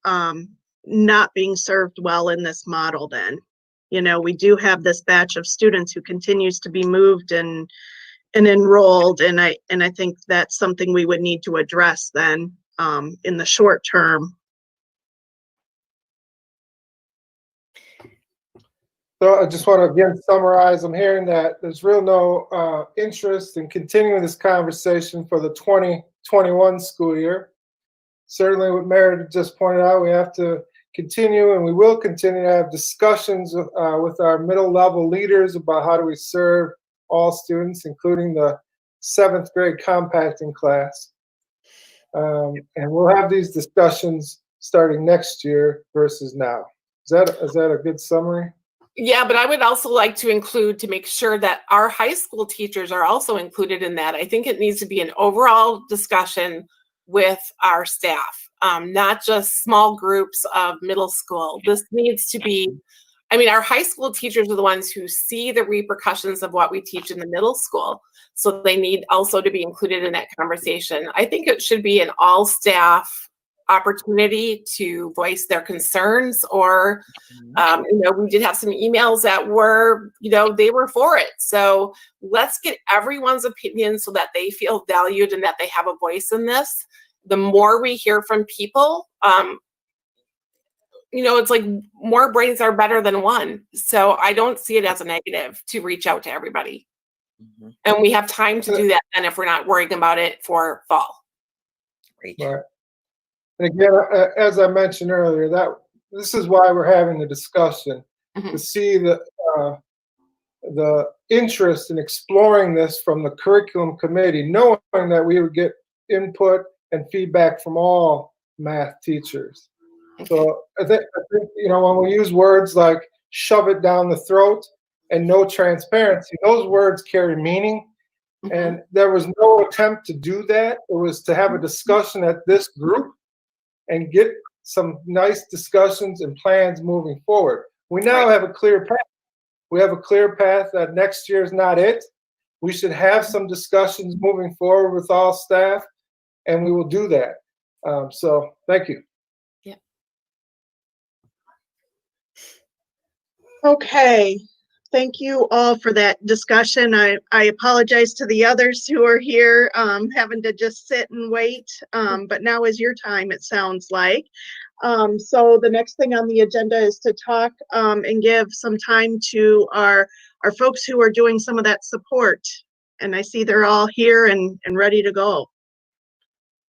not being served well in this model then? You know, we do have this batch of students who continues to be moved and enrolled, and I think that's something we would need to address then in the short term. So I just want to again summarize. I'm hearing that there's real no interest in continuing this conversation for the 2021 school year. Certainly what Meredith just pointed out, we have to continue, and we will continue to have discussions with our middle level leaders about how do we serve all students, including the 7th grade compacting class. And we'll have these discussions starting next year versus now. Is that a good summary? Yeah, but I would also like to include, to make sure that our high school teachers are also included in that. I think it needs to be an overall discussion with our staff, not just small groups of middle school. This needs to be I mean, our high school teachers are the ones who see the repercussions of what we teach in the middle school. So they need also to be included in that conversation. I think it should be an all staff opportunity to voice their concerns, or we did have some emails that were, they were for it. So let's get everyone's opinion so that they feel valued and that they have a voice in this. The more we hear from people, it's like more brains are better than one. So I don't see it as a negative to reach out to everybody. And we have time to do that then if we're not worrying about it for fall. Great. Right. And again, as I mentioned earlier, that this is why we're having the discussion, to see the interest in exploring this from the curriculum committee, knowing that we would get input and feedback from all math teachers. So I think when we use words like shove it down the throat and no transparency, those words carry meaning. And there was no attempt to do that. It was to have a discussion at this group and get some nice discussions and plans moving forward. We now have a clear path. We have a clear path that next year is not it. We should have some discussions moving forward with all staff, and we will do that. So thank you. Yeah. Okay. Thank you all for that discussion. I apologize to the others who are here, having to just sit and wait. But now is your time, it sounds like. So the next thing on the agenda is to talk and give some time to our folks who are doing some of that support. And I see they're all here and ready to go.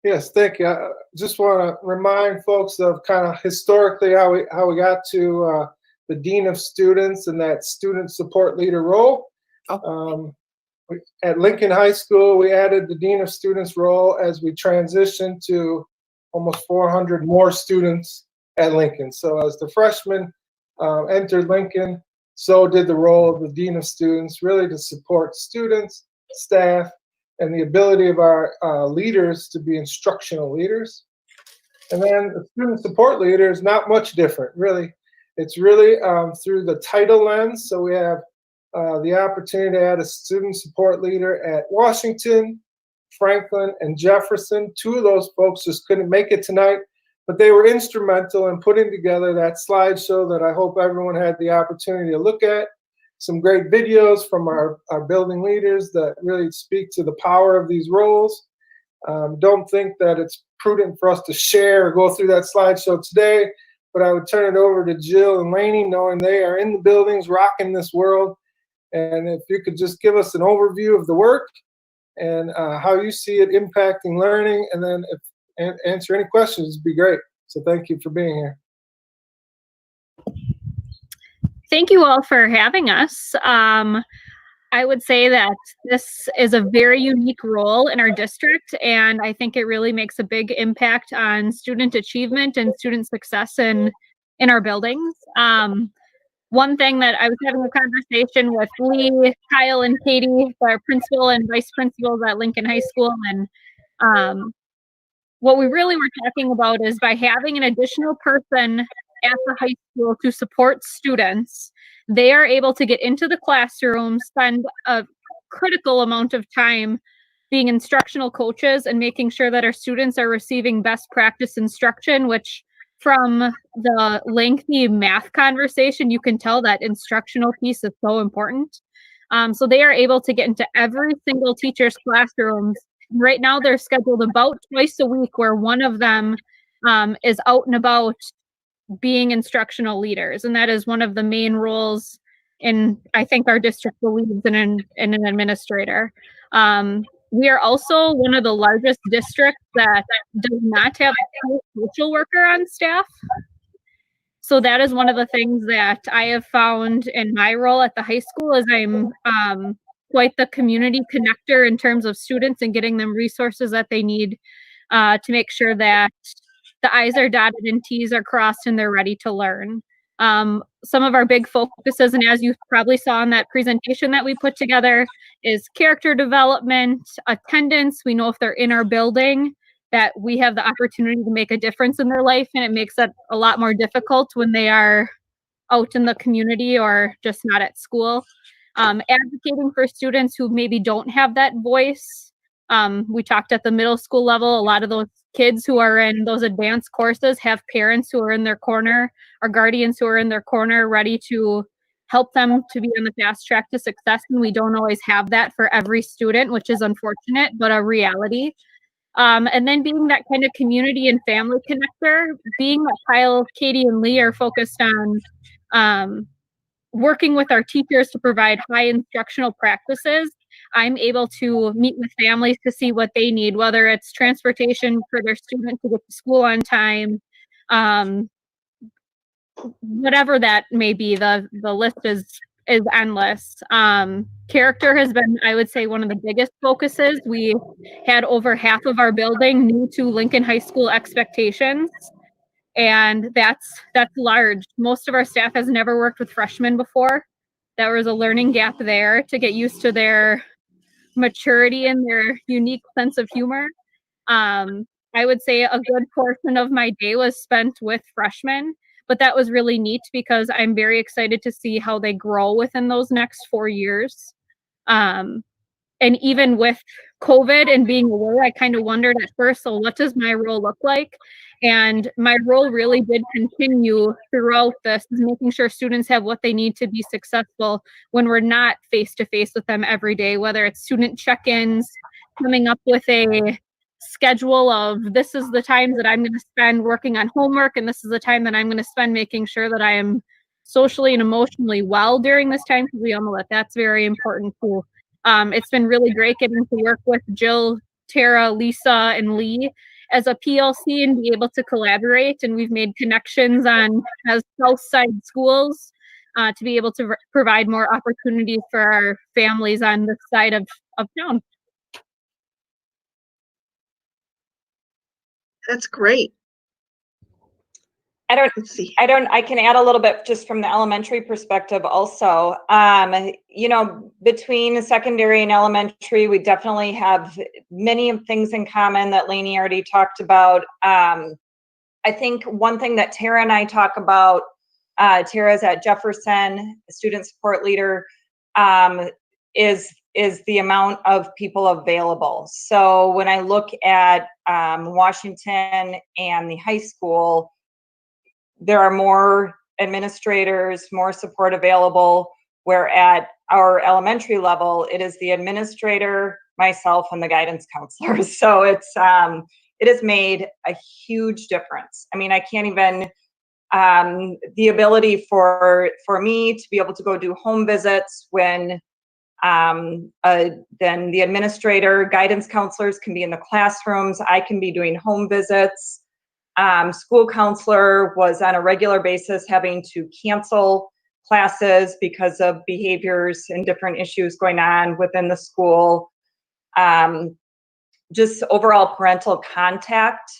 Yes, thank you. I just want to remind folks of kind of historically how we got to the Dean of Students and that student support leader role. At Lincoln High School, we added the Dean of Students role as we transitioned to almost 400 more students at Lincoln. So as the freshmen entered Lincoln, so did the role of the Dean of Students, really to support students, staff, and the ability of our leaders to be instructional leaders. And then the student support leader is not much different, really. It's really through the title lens. So we have the opportunity to add a student support leader at Washington, Franklin, and Jefferson. Two of those folks just couldn't make it tonight, but they were instrumental in putting together that slideshow that I hope everyone had the opportunity to look at. Some great videos from our building leaders that really speak to the power of these roles. Don't think that it's prudent for us to share or go through that slideshow today, but I would turn it over to Jill and Lainey, knowing they are in the buildings rocking this world. And if you could just give us an overview of the work and how you see it impacting learning, and then answer any questions, it'd be great. So thank you for being here. Thank you all for having us. I would say that this is a very unique role in our district, and I think it really makes a big impact on student achievement and student success in our buildings. One thing that I was having a conversation with Lee, Kyle, and Katie, our principal and vice principals at Lincoln High School, and what we really were talking about is by having an additional person at the high school to support students, they are able to get into the classroom, spend a critical amount of time being instructional coaches and making sure that our students are receiving best practice instruction, which from the lengthy math conversation, you can tell that instructional piece is so important. So they are able to get into every single teacher's classrooms. Right now, they're scheduled about twice a week where one of them is out and about being instructional leaders. And that is one of the main roles in, I think, our district believes in an administrator. We are also one of the largest districts that does not have a social worker on staff. So that is one of the things that I have found in my role at the high school is I'm quite the community connector in terms of students and getting them resources that they need to make sure that the I's are dotted and T's are crossed and they're ready to learn. Some of our big focuses, and as you probably saw in that presentation that we put together, is character development, attendance. We know if they're in our building that we have the opportunity to make a difference in their life, and it makes it a lot more difficult when they are out in the community or just not at school. Advocating for students who maybe don't have that voice. We talked at the middle school level, a lot of those kids who are in those advanced courses have parents who are in their corner or guardians who are in their corner ready to help them to be on the fast track to success. And we don't always have that for every student, which is unfortunate, but a reality. And then being that kind of community and family connector, being that Kyle, Katie, and Lee are focused on working with our teachers to provide high instructional practices, I'm able to meet with families to see what they need, whether it's transportation for their student to get to school on time, whatever that may be. The list is endless. Character has been, I would say, one of the biggest focuses. We had over half of our building new to Lincoln High School expectations. And that's large. Most of our staff has never worked with freshmen before. There was a learning gap there to get used to their maturity and their unique sense of humor. I would say a good portion of my day was spent with freshmen, but that was really neat because I'm very excited to see how they grow within those next 4 years. And even with COVID and being aware, I kind of wondered at first, so what does my role look like? And my role really did continue throughout this, is making sure students have what they need to be successful when we're not face-to-face with them every day, whether it's student check-ins, coming up with a schedule of this is the times that I'm going to spend working on homework, and this is the time that I'm going to spend making sure that I am socially and emotionally well during this time, because we all know that that's very important too. It's been really great getting to work with Jill, Tara, Lisa, and Lee as a PLC and be able to collaborate. And we've made connections on as South Side schools to be able to provide more opportunities for our families on this side of town. That's great. Let's see. I can add a little bit just from the elementary perspective also. You know, between secondary and elementary, we definitely have many things in common that Lainey already talked about. I think one thing that Tara and I talk about, Tara's at Jefferson, student support leader, is the amount of people available. So when I look at Washington and the high school, there are more administrators, more support available, where at our elementary level, it is the administrator, myself, and the guidance counselor. So it has made a huge difference. I mean, I can't even, the ability for me to be able to go do home visits when then the administrator, guidance counselors can be in the classrooms, I can be doing home visits. School counselor was on a regular basis having to cancel classes because of behaviors and different issues going on within the school. Just overall parental contact,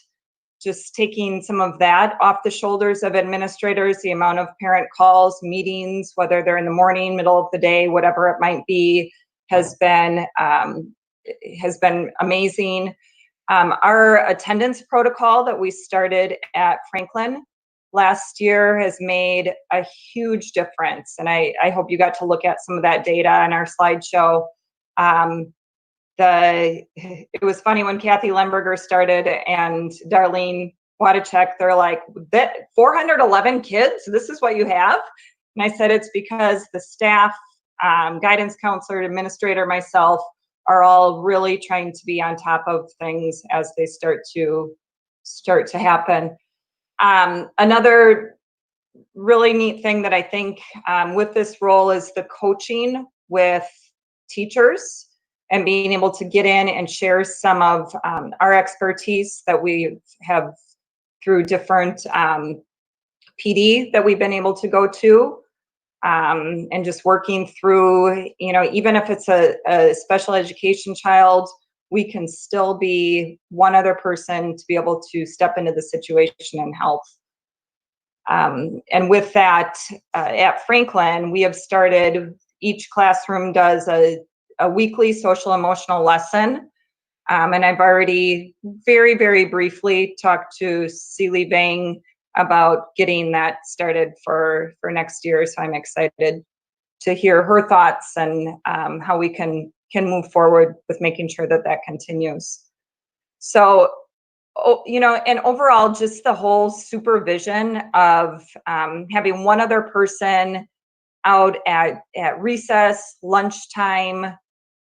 just taking some of that off the shoulders of administrators, the amount of parent calls, meetings, whether they're in the morning, middle of the day, whatever it might be, has been amazing. Our attendance protocol that we started at Franklin last year has made a huge difference. And I hope you got to look at some of that data on our slideshow. It was funny when Kathy Lemberger started and Darlene Wadachek, they're like, 411 kids, this is what you have? And I said, it's because the staff, guidance counselor, administrator, myself, are all really trying to be on top of things as they start to happen. Another really neat thing that I think with this role is the coaching with teachers and being able to get in and share some of our expertise that we have through different PD that we've been able to go to. And just working through, you know, even if it's a special education child, we can still be one other person to be able to step into the situation and help. And with that, at Franklin, we have started, each classroom does a weekly social emotional lesson. And I've already very, very briefly talked to Celie Vang about getting that started for next year. So I'm excited to hear her thoughts and how we can move forward with making sure that that continues. So, you know, and overall, just the whole supervision of having one other person out at recess, lunchtime,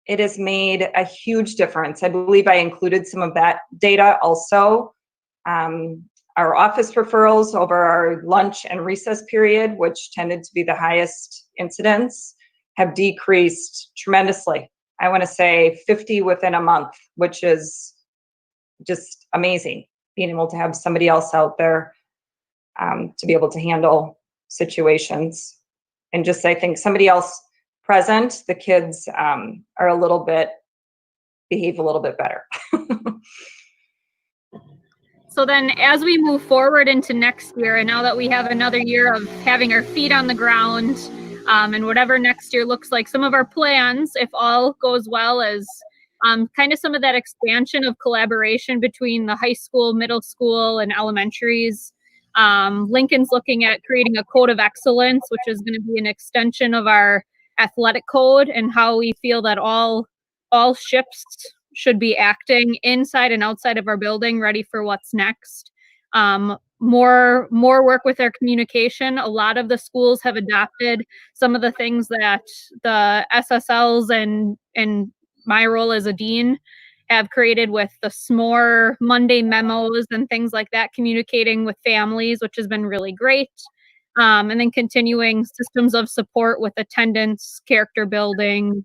it has made a huge difference. I believe I included some of that data also. Our office referrals over our lunch and recess period, which tended to be the highest incidence, have decreased tremendously. I want to say 50 within a month, which is just amazing, being able to have somebody else out there to be able to handle situations. And just, I think somebody else present, the kids are a little bit, behave a little bit better. So then as we move forward into next year, and now that we have another year of having our feet on the ground, and whatever next year looks like, some of our plans, if all goes well, is kind of some of that expansion of collaboration between the high school, middle school, and elementaries. Lincoln's looking at creating a code of excellence, which is going to be an extension of our athletic code and how we feel that all ships should be acting inside and outside of our building, ready for what's next. More work with our communication. A lot of the schools have adopted some of the things that the SSLs and my role as a dean have created with the SMORE Monday memos and things like that, communicating with families, which has been really great. And then continuing systems of support with attendance, character building,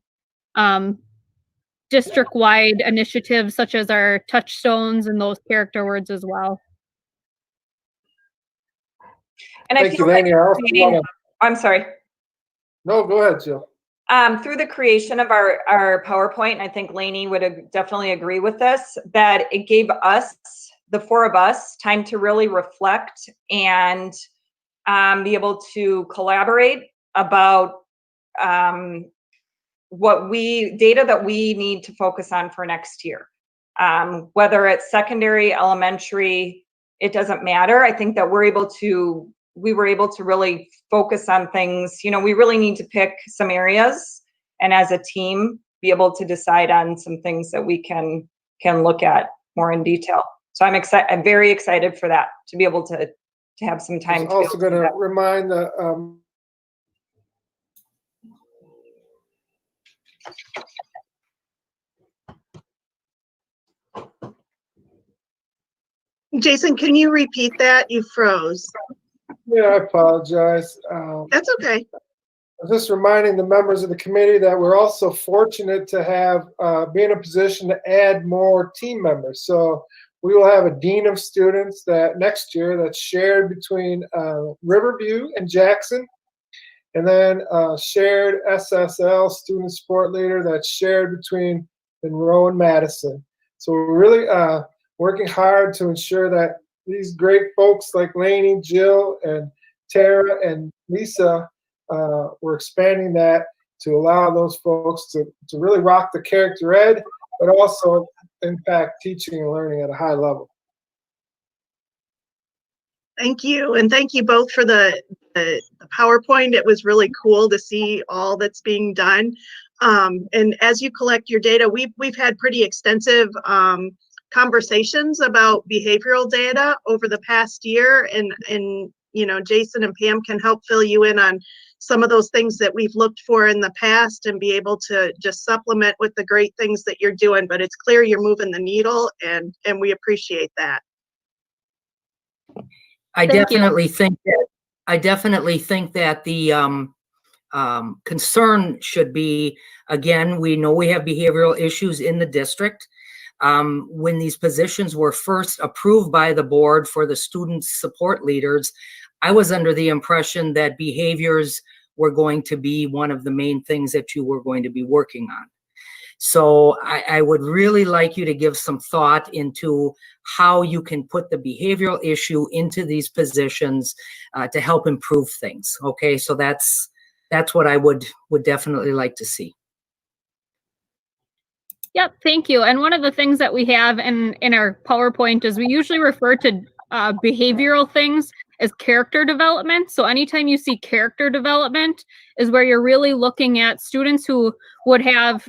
district-wide initiatives such as our touchstones and those character words as well. And I Thank you, feel like Lainey. I also wanna- I'm sorry. No, go ahead, Jill. Through the creation of our PowerPoint, and I think Lainey would definitely agree with this, that it gave us, the four of us, time to really reflect and be able to collaborate about data that we need to focus on for next year. Whether it's secondary, elementary, it doesn't matter. I think that we were able to really focus on things. You know, we really need to pick some areas and as a team be able to decide on some things that we can look at more in detail. So I'm excited. I'm very excited for that, to be able to have some time. I'm also going to remind the Jason, can you repeat that? You froze. yeah, I apologize. That's okay. I'm just reminding the members of the committee that we're also fortunate to have be in a position to add more team members. So we will have a dean of students that next year that's shared between Riverview and Jackson, and then shared SSL student support leader that's shared between Monroe and Madison. So we're really working hard to ensure that these great folks like Lainey, Jill, and Tara and Lisa, we're expanding that to allow those folks to really rock the character ed, but also impact teaching and learning at a high level. Thank you. And thank you both for the PowerPoint. It was really cool to see all that's being done. And as you collect your data, we've had pretty extensive conversations about behavioral data over the past year. And you know, Jason and Pam can help fill you in on some of those things that we've looked for in the past and be able to just supplement with the great things that you're doing. But it's clear you're moving the needle, and we appreciate that. I definitely think that the concern should be, again, we know we have behavioral issues in the district. When these positions were first approved by the board for the student support leaders, I was under the impression that behaviors were going to be one of the main things that you were going to be working on. So I would really like you to give some thought into how you can put the behavioral issue into these positions to help improve things. Okay, so that's what I would definitely like to see. Yep, thank you. And one of the things that we have in our PowerPoint is we usually refer to behavioral things is character development. So anytime you see character development is where you're really looking at students who would have,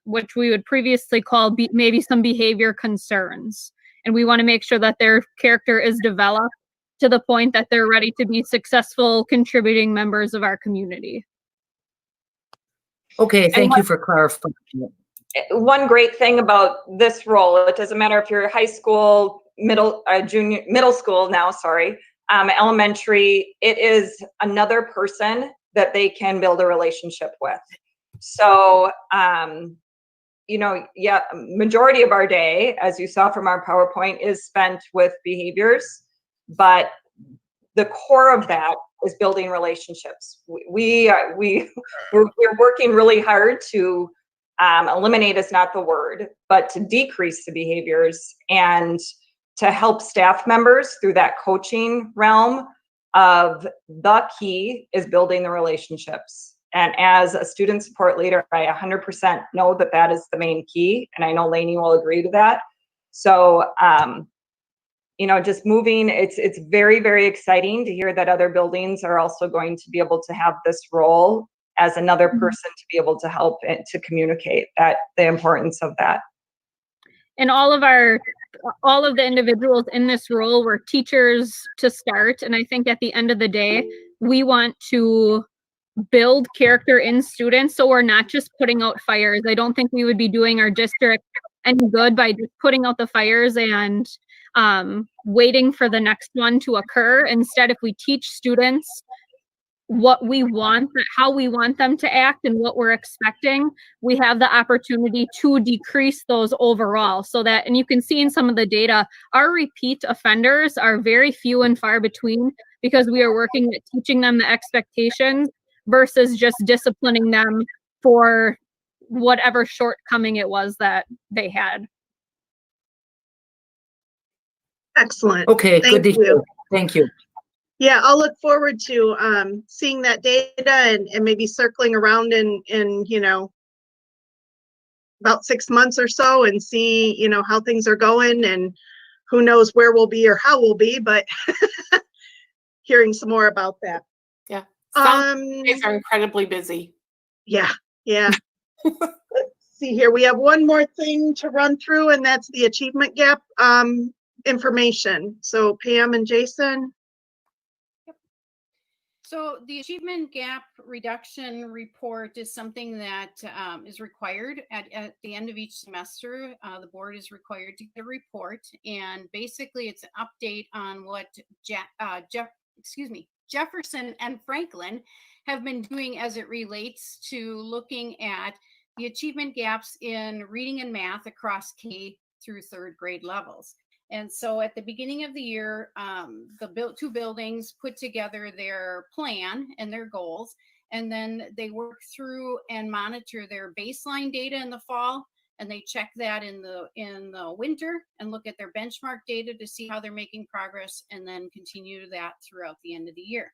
which we would previously call maybe some behavior concerns. And we want to make sure that their character is developed to the point that they're ready to be successful contributing members of our community. Okay, thank you for clarifying. One great thing about this role, it doesn't matter if you're high school, middle school now, elementary, it is another person that they can build a relationship with. So, majority of our day, as you saw from our PowerPoint, is spent with behaviors, but the core of that is building relationships. We're working really hard to eliminate is not the word, but to decrease the behaviors and to help staff members through that coaching realm of the key is building the relationships. And as a student support leader, I 100% know that that is the main key. And I know Lainey will agree to that. So, just moving, it's very, very exciting to hear that other buildings are also going to be able to have this role as another person to be able to help and to communicate that the importance of that. And all of the individuals in this role were teachers to start. And I think at the end of the day, we want to build character in students. So we're not just putting out fires. I don't think we would be doing our district any good by just putting out the fires and waiting for the next one to occur. Instead, if we teach students what we want, how we want them to act and what we're expecting, we have the opportunity to decrease those overall so that, and you can see in some of the data, our repeat offenders are very few and far between because we are working at teaching them the expectations versus just disciplining them for whatever shortcoming it was that they had. Excellent. Okay, Thank good to hear. you. Thank you. Yeah, I'll look forward to seeing that data and maybe circling around in about 6 months or so and see how things are going, and who knows where we'll be or how we'll be, but hearing some more about that. Yeah. You guys are incredibly busy. Yeah. Let's see here. We have one more thing to run through, and that's the achievement gap information. So Pam and Jason. So the achievement gap reduction report is something that is required at the end of each semester. The board is required to get a report, and basically it's an update on what Jefferson and Franklin have been doing as it relates to looking at the achievement gaps in reading and math across K through third grade levels. And so at the beginning of the year, the two buildings put together their plan and their goals, and then they work through and monitor their baseline data in the fall, and they check that in the winter and look at their benchmark data to see how they're making progress, and then continue that throughout the end of the year.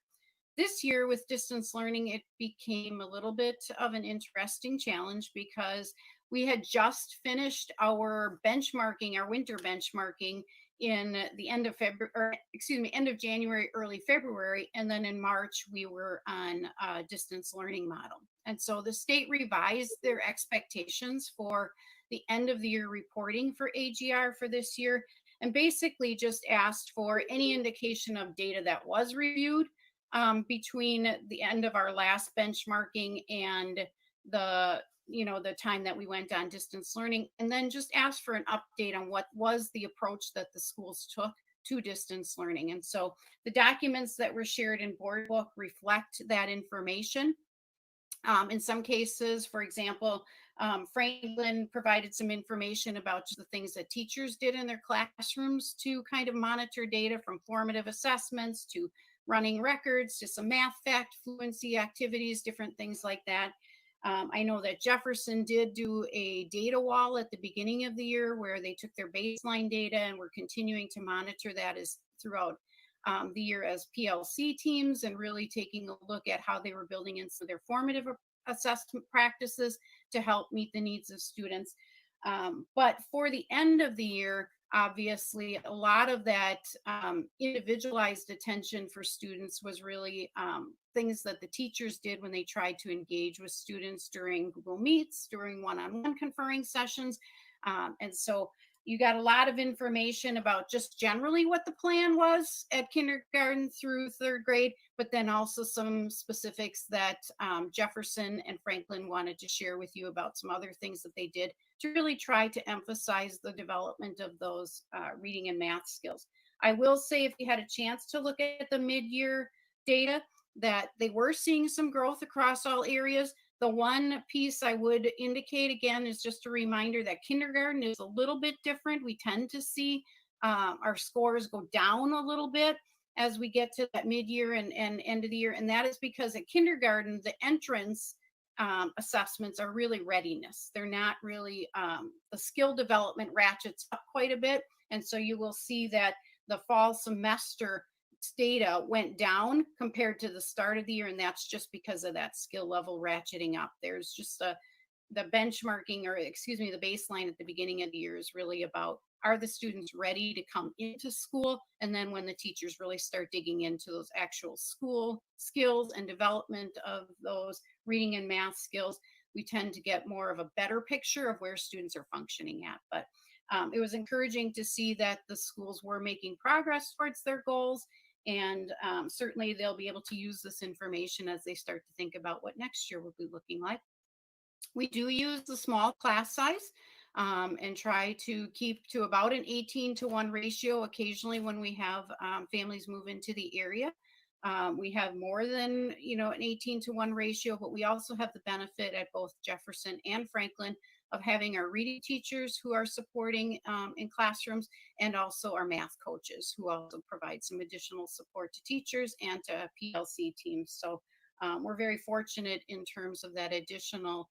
This year with distance learning, it became a little bit of an interesting challenge because we had just finished our benchmarking, our winter benchmarking in the end of end of January, early February. And then in March, we were on a distance learning model. And so the state revised their expectations for the end of the year reporting for AGR for this year, and basically just asked for any indication of data that was reviewed between the end of our last benchmarking and the time that we went on distance learning, and then just asked for an update on what was the approach that the schools took to distance learning. And so the documents that were shared in board book reflect that information. In some cases, for example, Franklin provided some information about the things that teachers did in their classrooms to kind of monitor data, from formative assessments to running records to some math fact fluency activities, different things like that. I know that Jefferson did do a data wall at the beginning of the year where they took their baseline data, and we're continuing to monitor that as throughout the year as PLC teams, and really taking a look at how they were building into their formative assessment practices to help meet the needs of students. But for the end of the year, obviously a lot of that individualized attention for students was really things that the teachers did when they tried to engage with students during Google Meets, during one-on-one conferring sessions. And so you got a lot of information about just generally what the plan was at kindergarten through third grade, but then also some specifics that Jefferson and Franklin wanted to share with you about some other things that they did to really try to emphasize the development of those reading and math skills. I will say, if you had a chance to look at the mid-year data, that they were seeing some growth across all areas. The one piece I would indicate again is just a reminder that kindergarten is a little bit different. We tend to see our scores go down a little bit as we get to that mid-year and end of the year. And that is because at kindergarten, the entrance assessments are really readiness. They're not really, the skill development ratchets up quite a bit. And so you will see that the fall semester data went down compared to the start of the year, and that's just because of that skill level ratcheting up. There's just the benchmarking, or excuse me, the baseline at the beginning of the year is really about, are the students ready to come into school? And then when the teachers really start digging into those actual school skills and development of those reading and math skills, we tend to get more of a better picture of where students are functioning at. But it was encouraging to see that the schools were making progress towards their goals. And certainly they'll be able to use this information as they start to think about what next year will be looking like. We do use the small class size and try to keep to about an 18-to-1 ratio. Occasionally when we have families move into the area, we have more than, an 18-to-1 ratio, but we also have the benefit at both Jefferson and Franklin of having our reading teachers who are supporting in classrooms, and also our math coaches who also provide some additional support to teachers and to PLC teams. So we're very fortunate in terms of that additional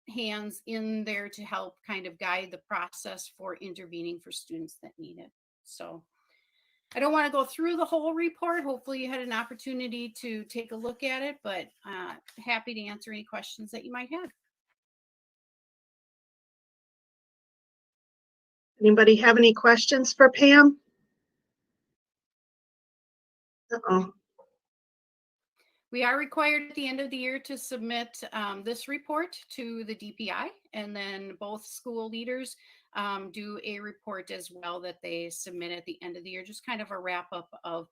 hands in there to help kind of guide the process for intervening for students that need it. So I don't want to go through the whole report. Hopefully you had an opportunity to take a look at it, but happy to answer any questions that you might have. Anybody have any questions for Pam? Uh-oh. We are required at the end of the year to submit this report to the DPI, and then both school leaders do a report as well that they submit at the end of the year, just kind of a wrap up of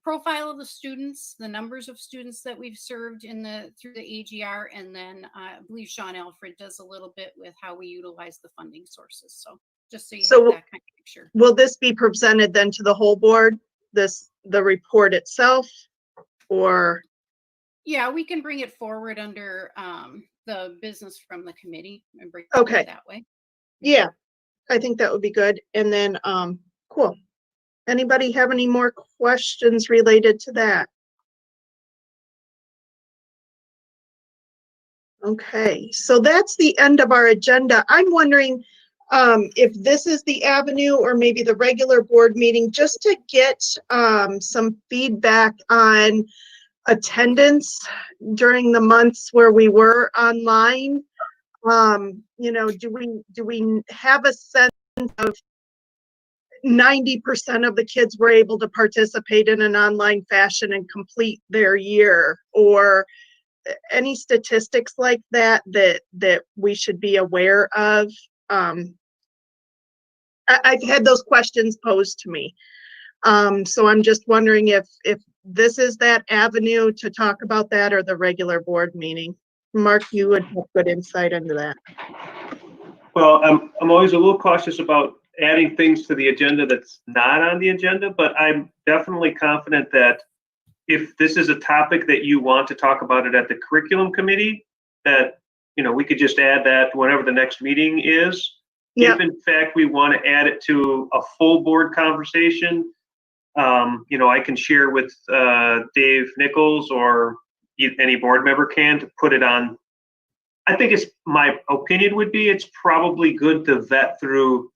profile of the students, the numbers of students that we've served through the AGR, and then I believe Sean Alfred does a little bit with how we utilize the funding sources. So just so you have that kind of picture. Will this be presented then to the whole board, the report itself, or? Yeah, we can bring it forward under the business from the committee and bring Okay. it that way. Yeah, I think that would be good. And then, cool. Anybody have any more questions related to that? Okay, so that's the end of our agenda. I'm wondering if this is the avenue, or maybe the regular board meeting, just to get some feedback on attendance during the months where we were online. Do we have a sense of 90% of the kids were able to participate in an online fashion and complete their year, or any statistics like that we should be aware of? I've had those questions posed to me. So I'm just wondering if this is that avenue to talk about that, or the regular board meeting. Mark, you would have good insight into that. Well, I'm always a little cautious about adding things to the agenda that's not on the agenda, but I'm definitely confident that if this is a topic that you want to talk about it at the curriculum committee, that, we could just add that whenever the next meeting is. Yep. If in fact we want to add it to a full board conversation, I can share with Dave Nichols, or any board member can, to put it on. I think my opinion would be it's probably good to vet through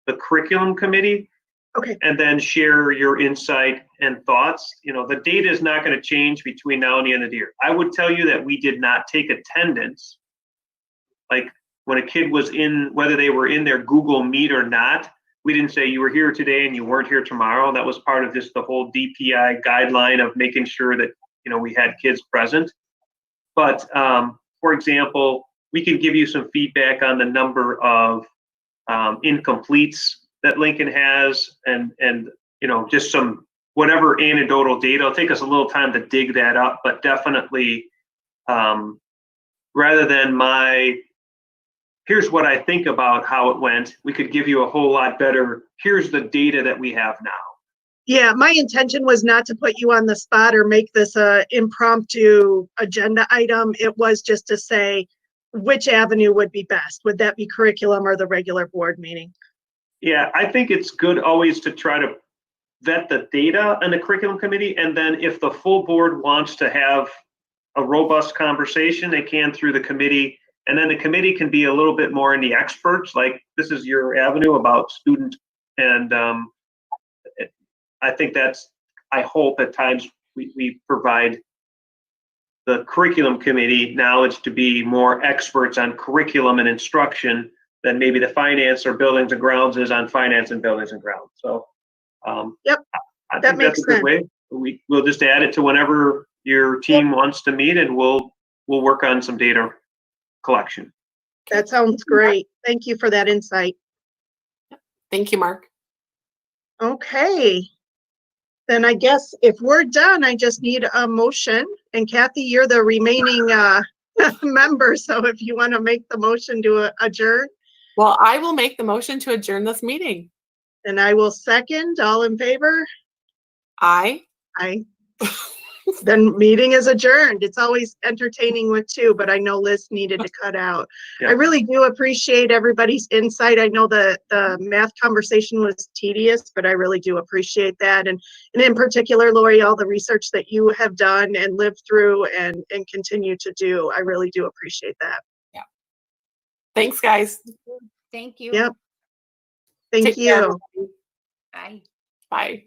the curriculum committee. Okay. And then share your insight and thoughts. The data is not going to change between now and the end of the year. I would tell you that we did not take attendance. Like when a kid was whether they were in their Google Meet or not, we didn't say you were here today and you weren't here tomorrow. That was part of just the whole DPI guideline of making sure that, we had kids present. But for example, we can give you some feedback on the number of incompletes that Lincoln has, and just some whatever anecdotal data. It'll take us a little time to dig that up, but definitely rather than here's what I think about how it went, we could give you a whole lot better, here's the data that we have now. Yeah, my intention was not to put you on the spot or make this a impromptu agenda item. It was just to say which avenue would be best. Would that be curriculum or the regular board meeting? Yeah, I think it's good always to try to vet the data in the curriculum committee, and then if the full board wants to have a robust conversation, they can through the committee, and then the committee can be a little bit more in the experts, like this is your avenue about student, and I think I hope at times we provide the curriculum committee knowledge to be more experts on curriculum and instruction than maybe the finance or buildings and grounds is on finance and buildings and grounds. So Yep, I that think that's makes a good way. We'll just add it to whenever your team wants to meet, and we'll work on some data collection. that sounds great. Thank you for that insight. Thank you, Mark. Okay. Then I guess if we're done, I just need a motion. And Kathy, you're the remaining member. So if you want to make the motion to adjourn. Well, I will make the motion to adjourn this meeting. And I will second. All in favor? Aye. Then meeting is adjourned. It's always entertaining with two, but I know Liz needed to cut out. Yeah. I really do appreciate everybody's insight. I know the math conversation was tedious, but I really do appreciate that. And in particular, Lori, all the research that you have done and lived through and continue to do. I really do appreciate that. Yeah. Thanks, guys. Thank you. Yep. Thank Take care, you. everybody. Bye. Bye.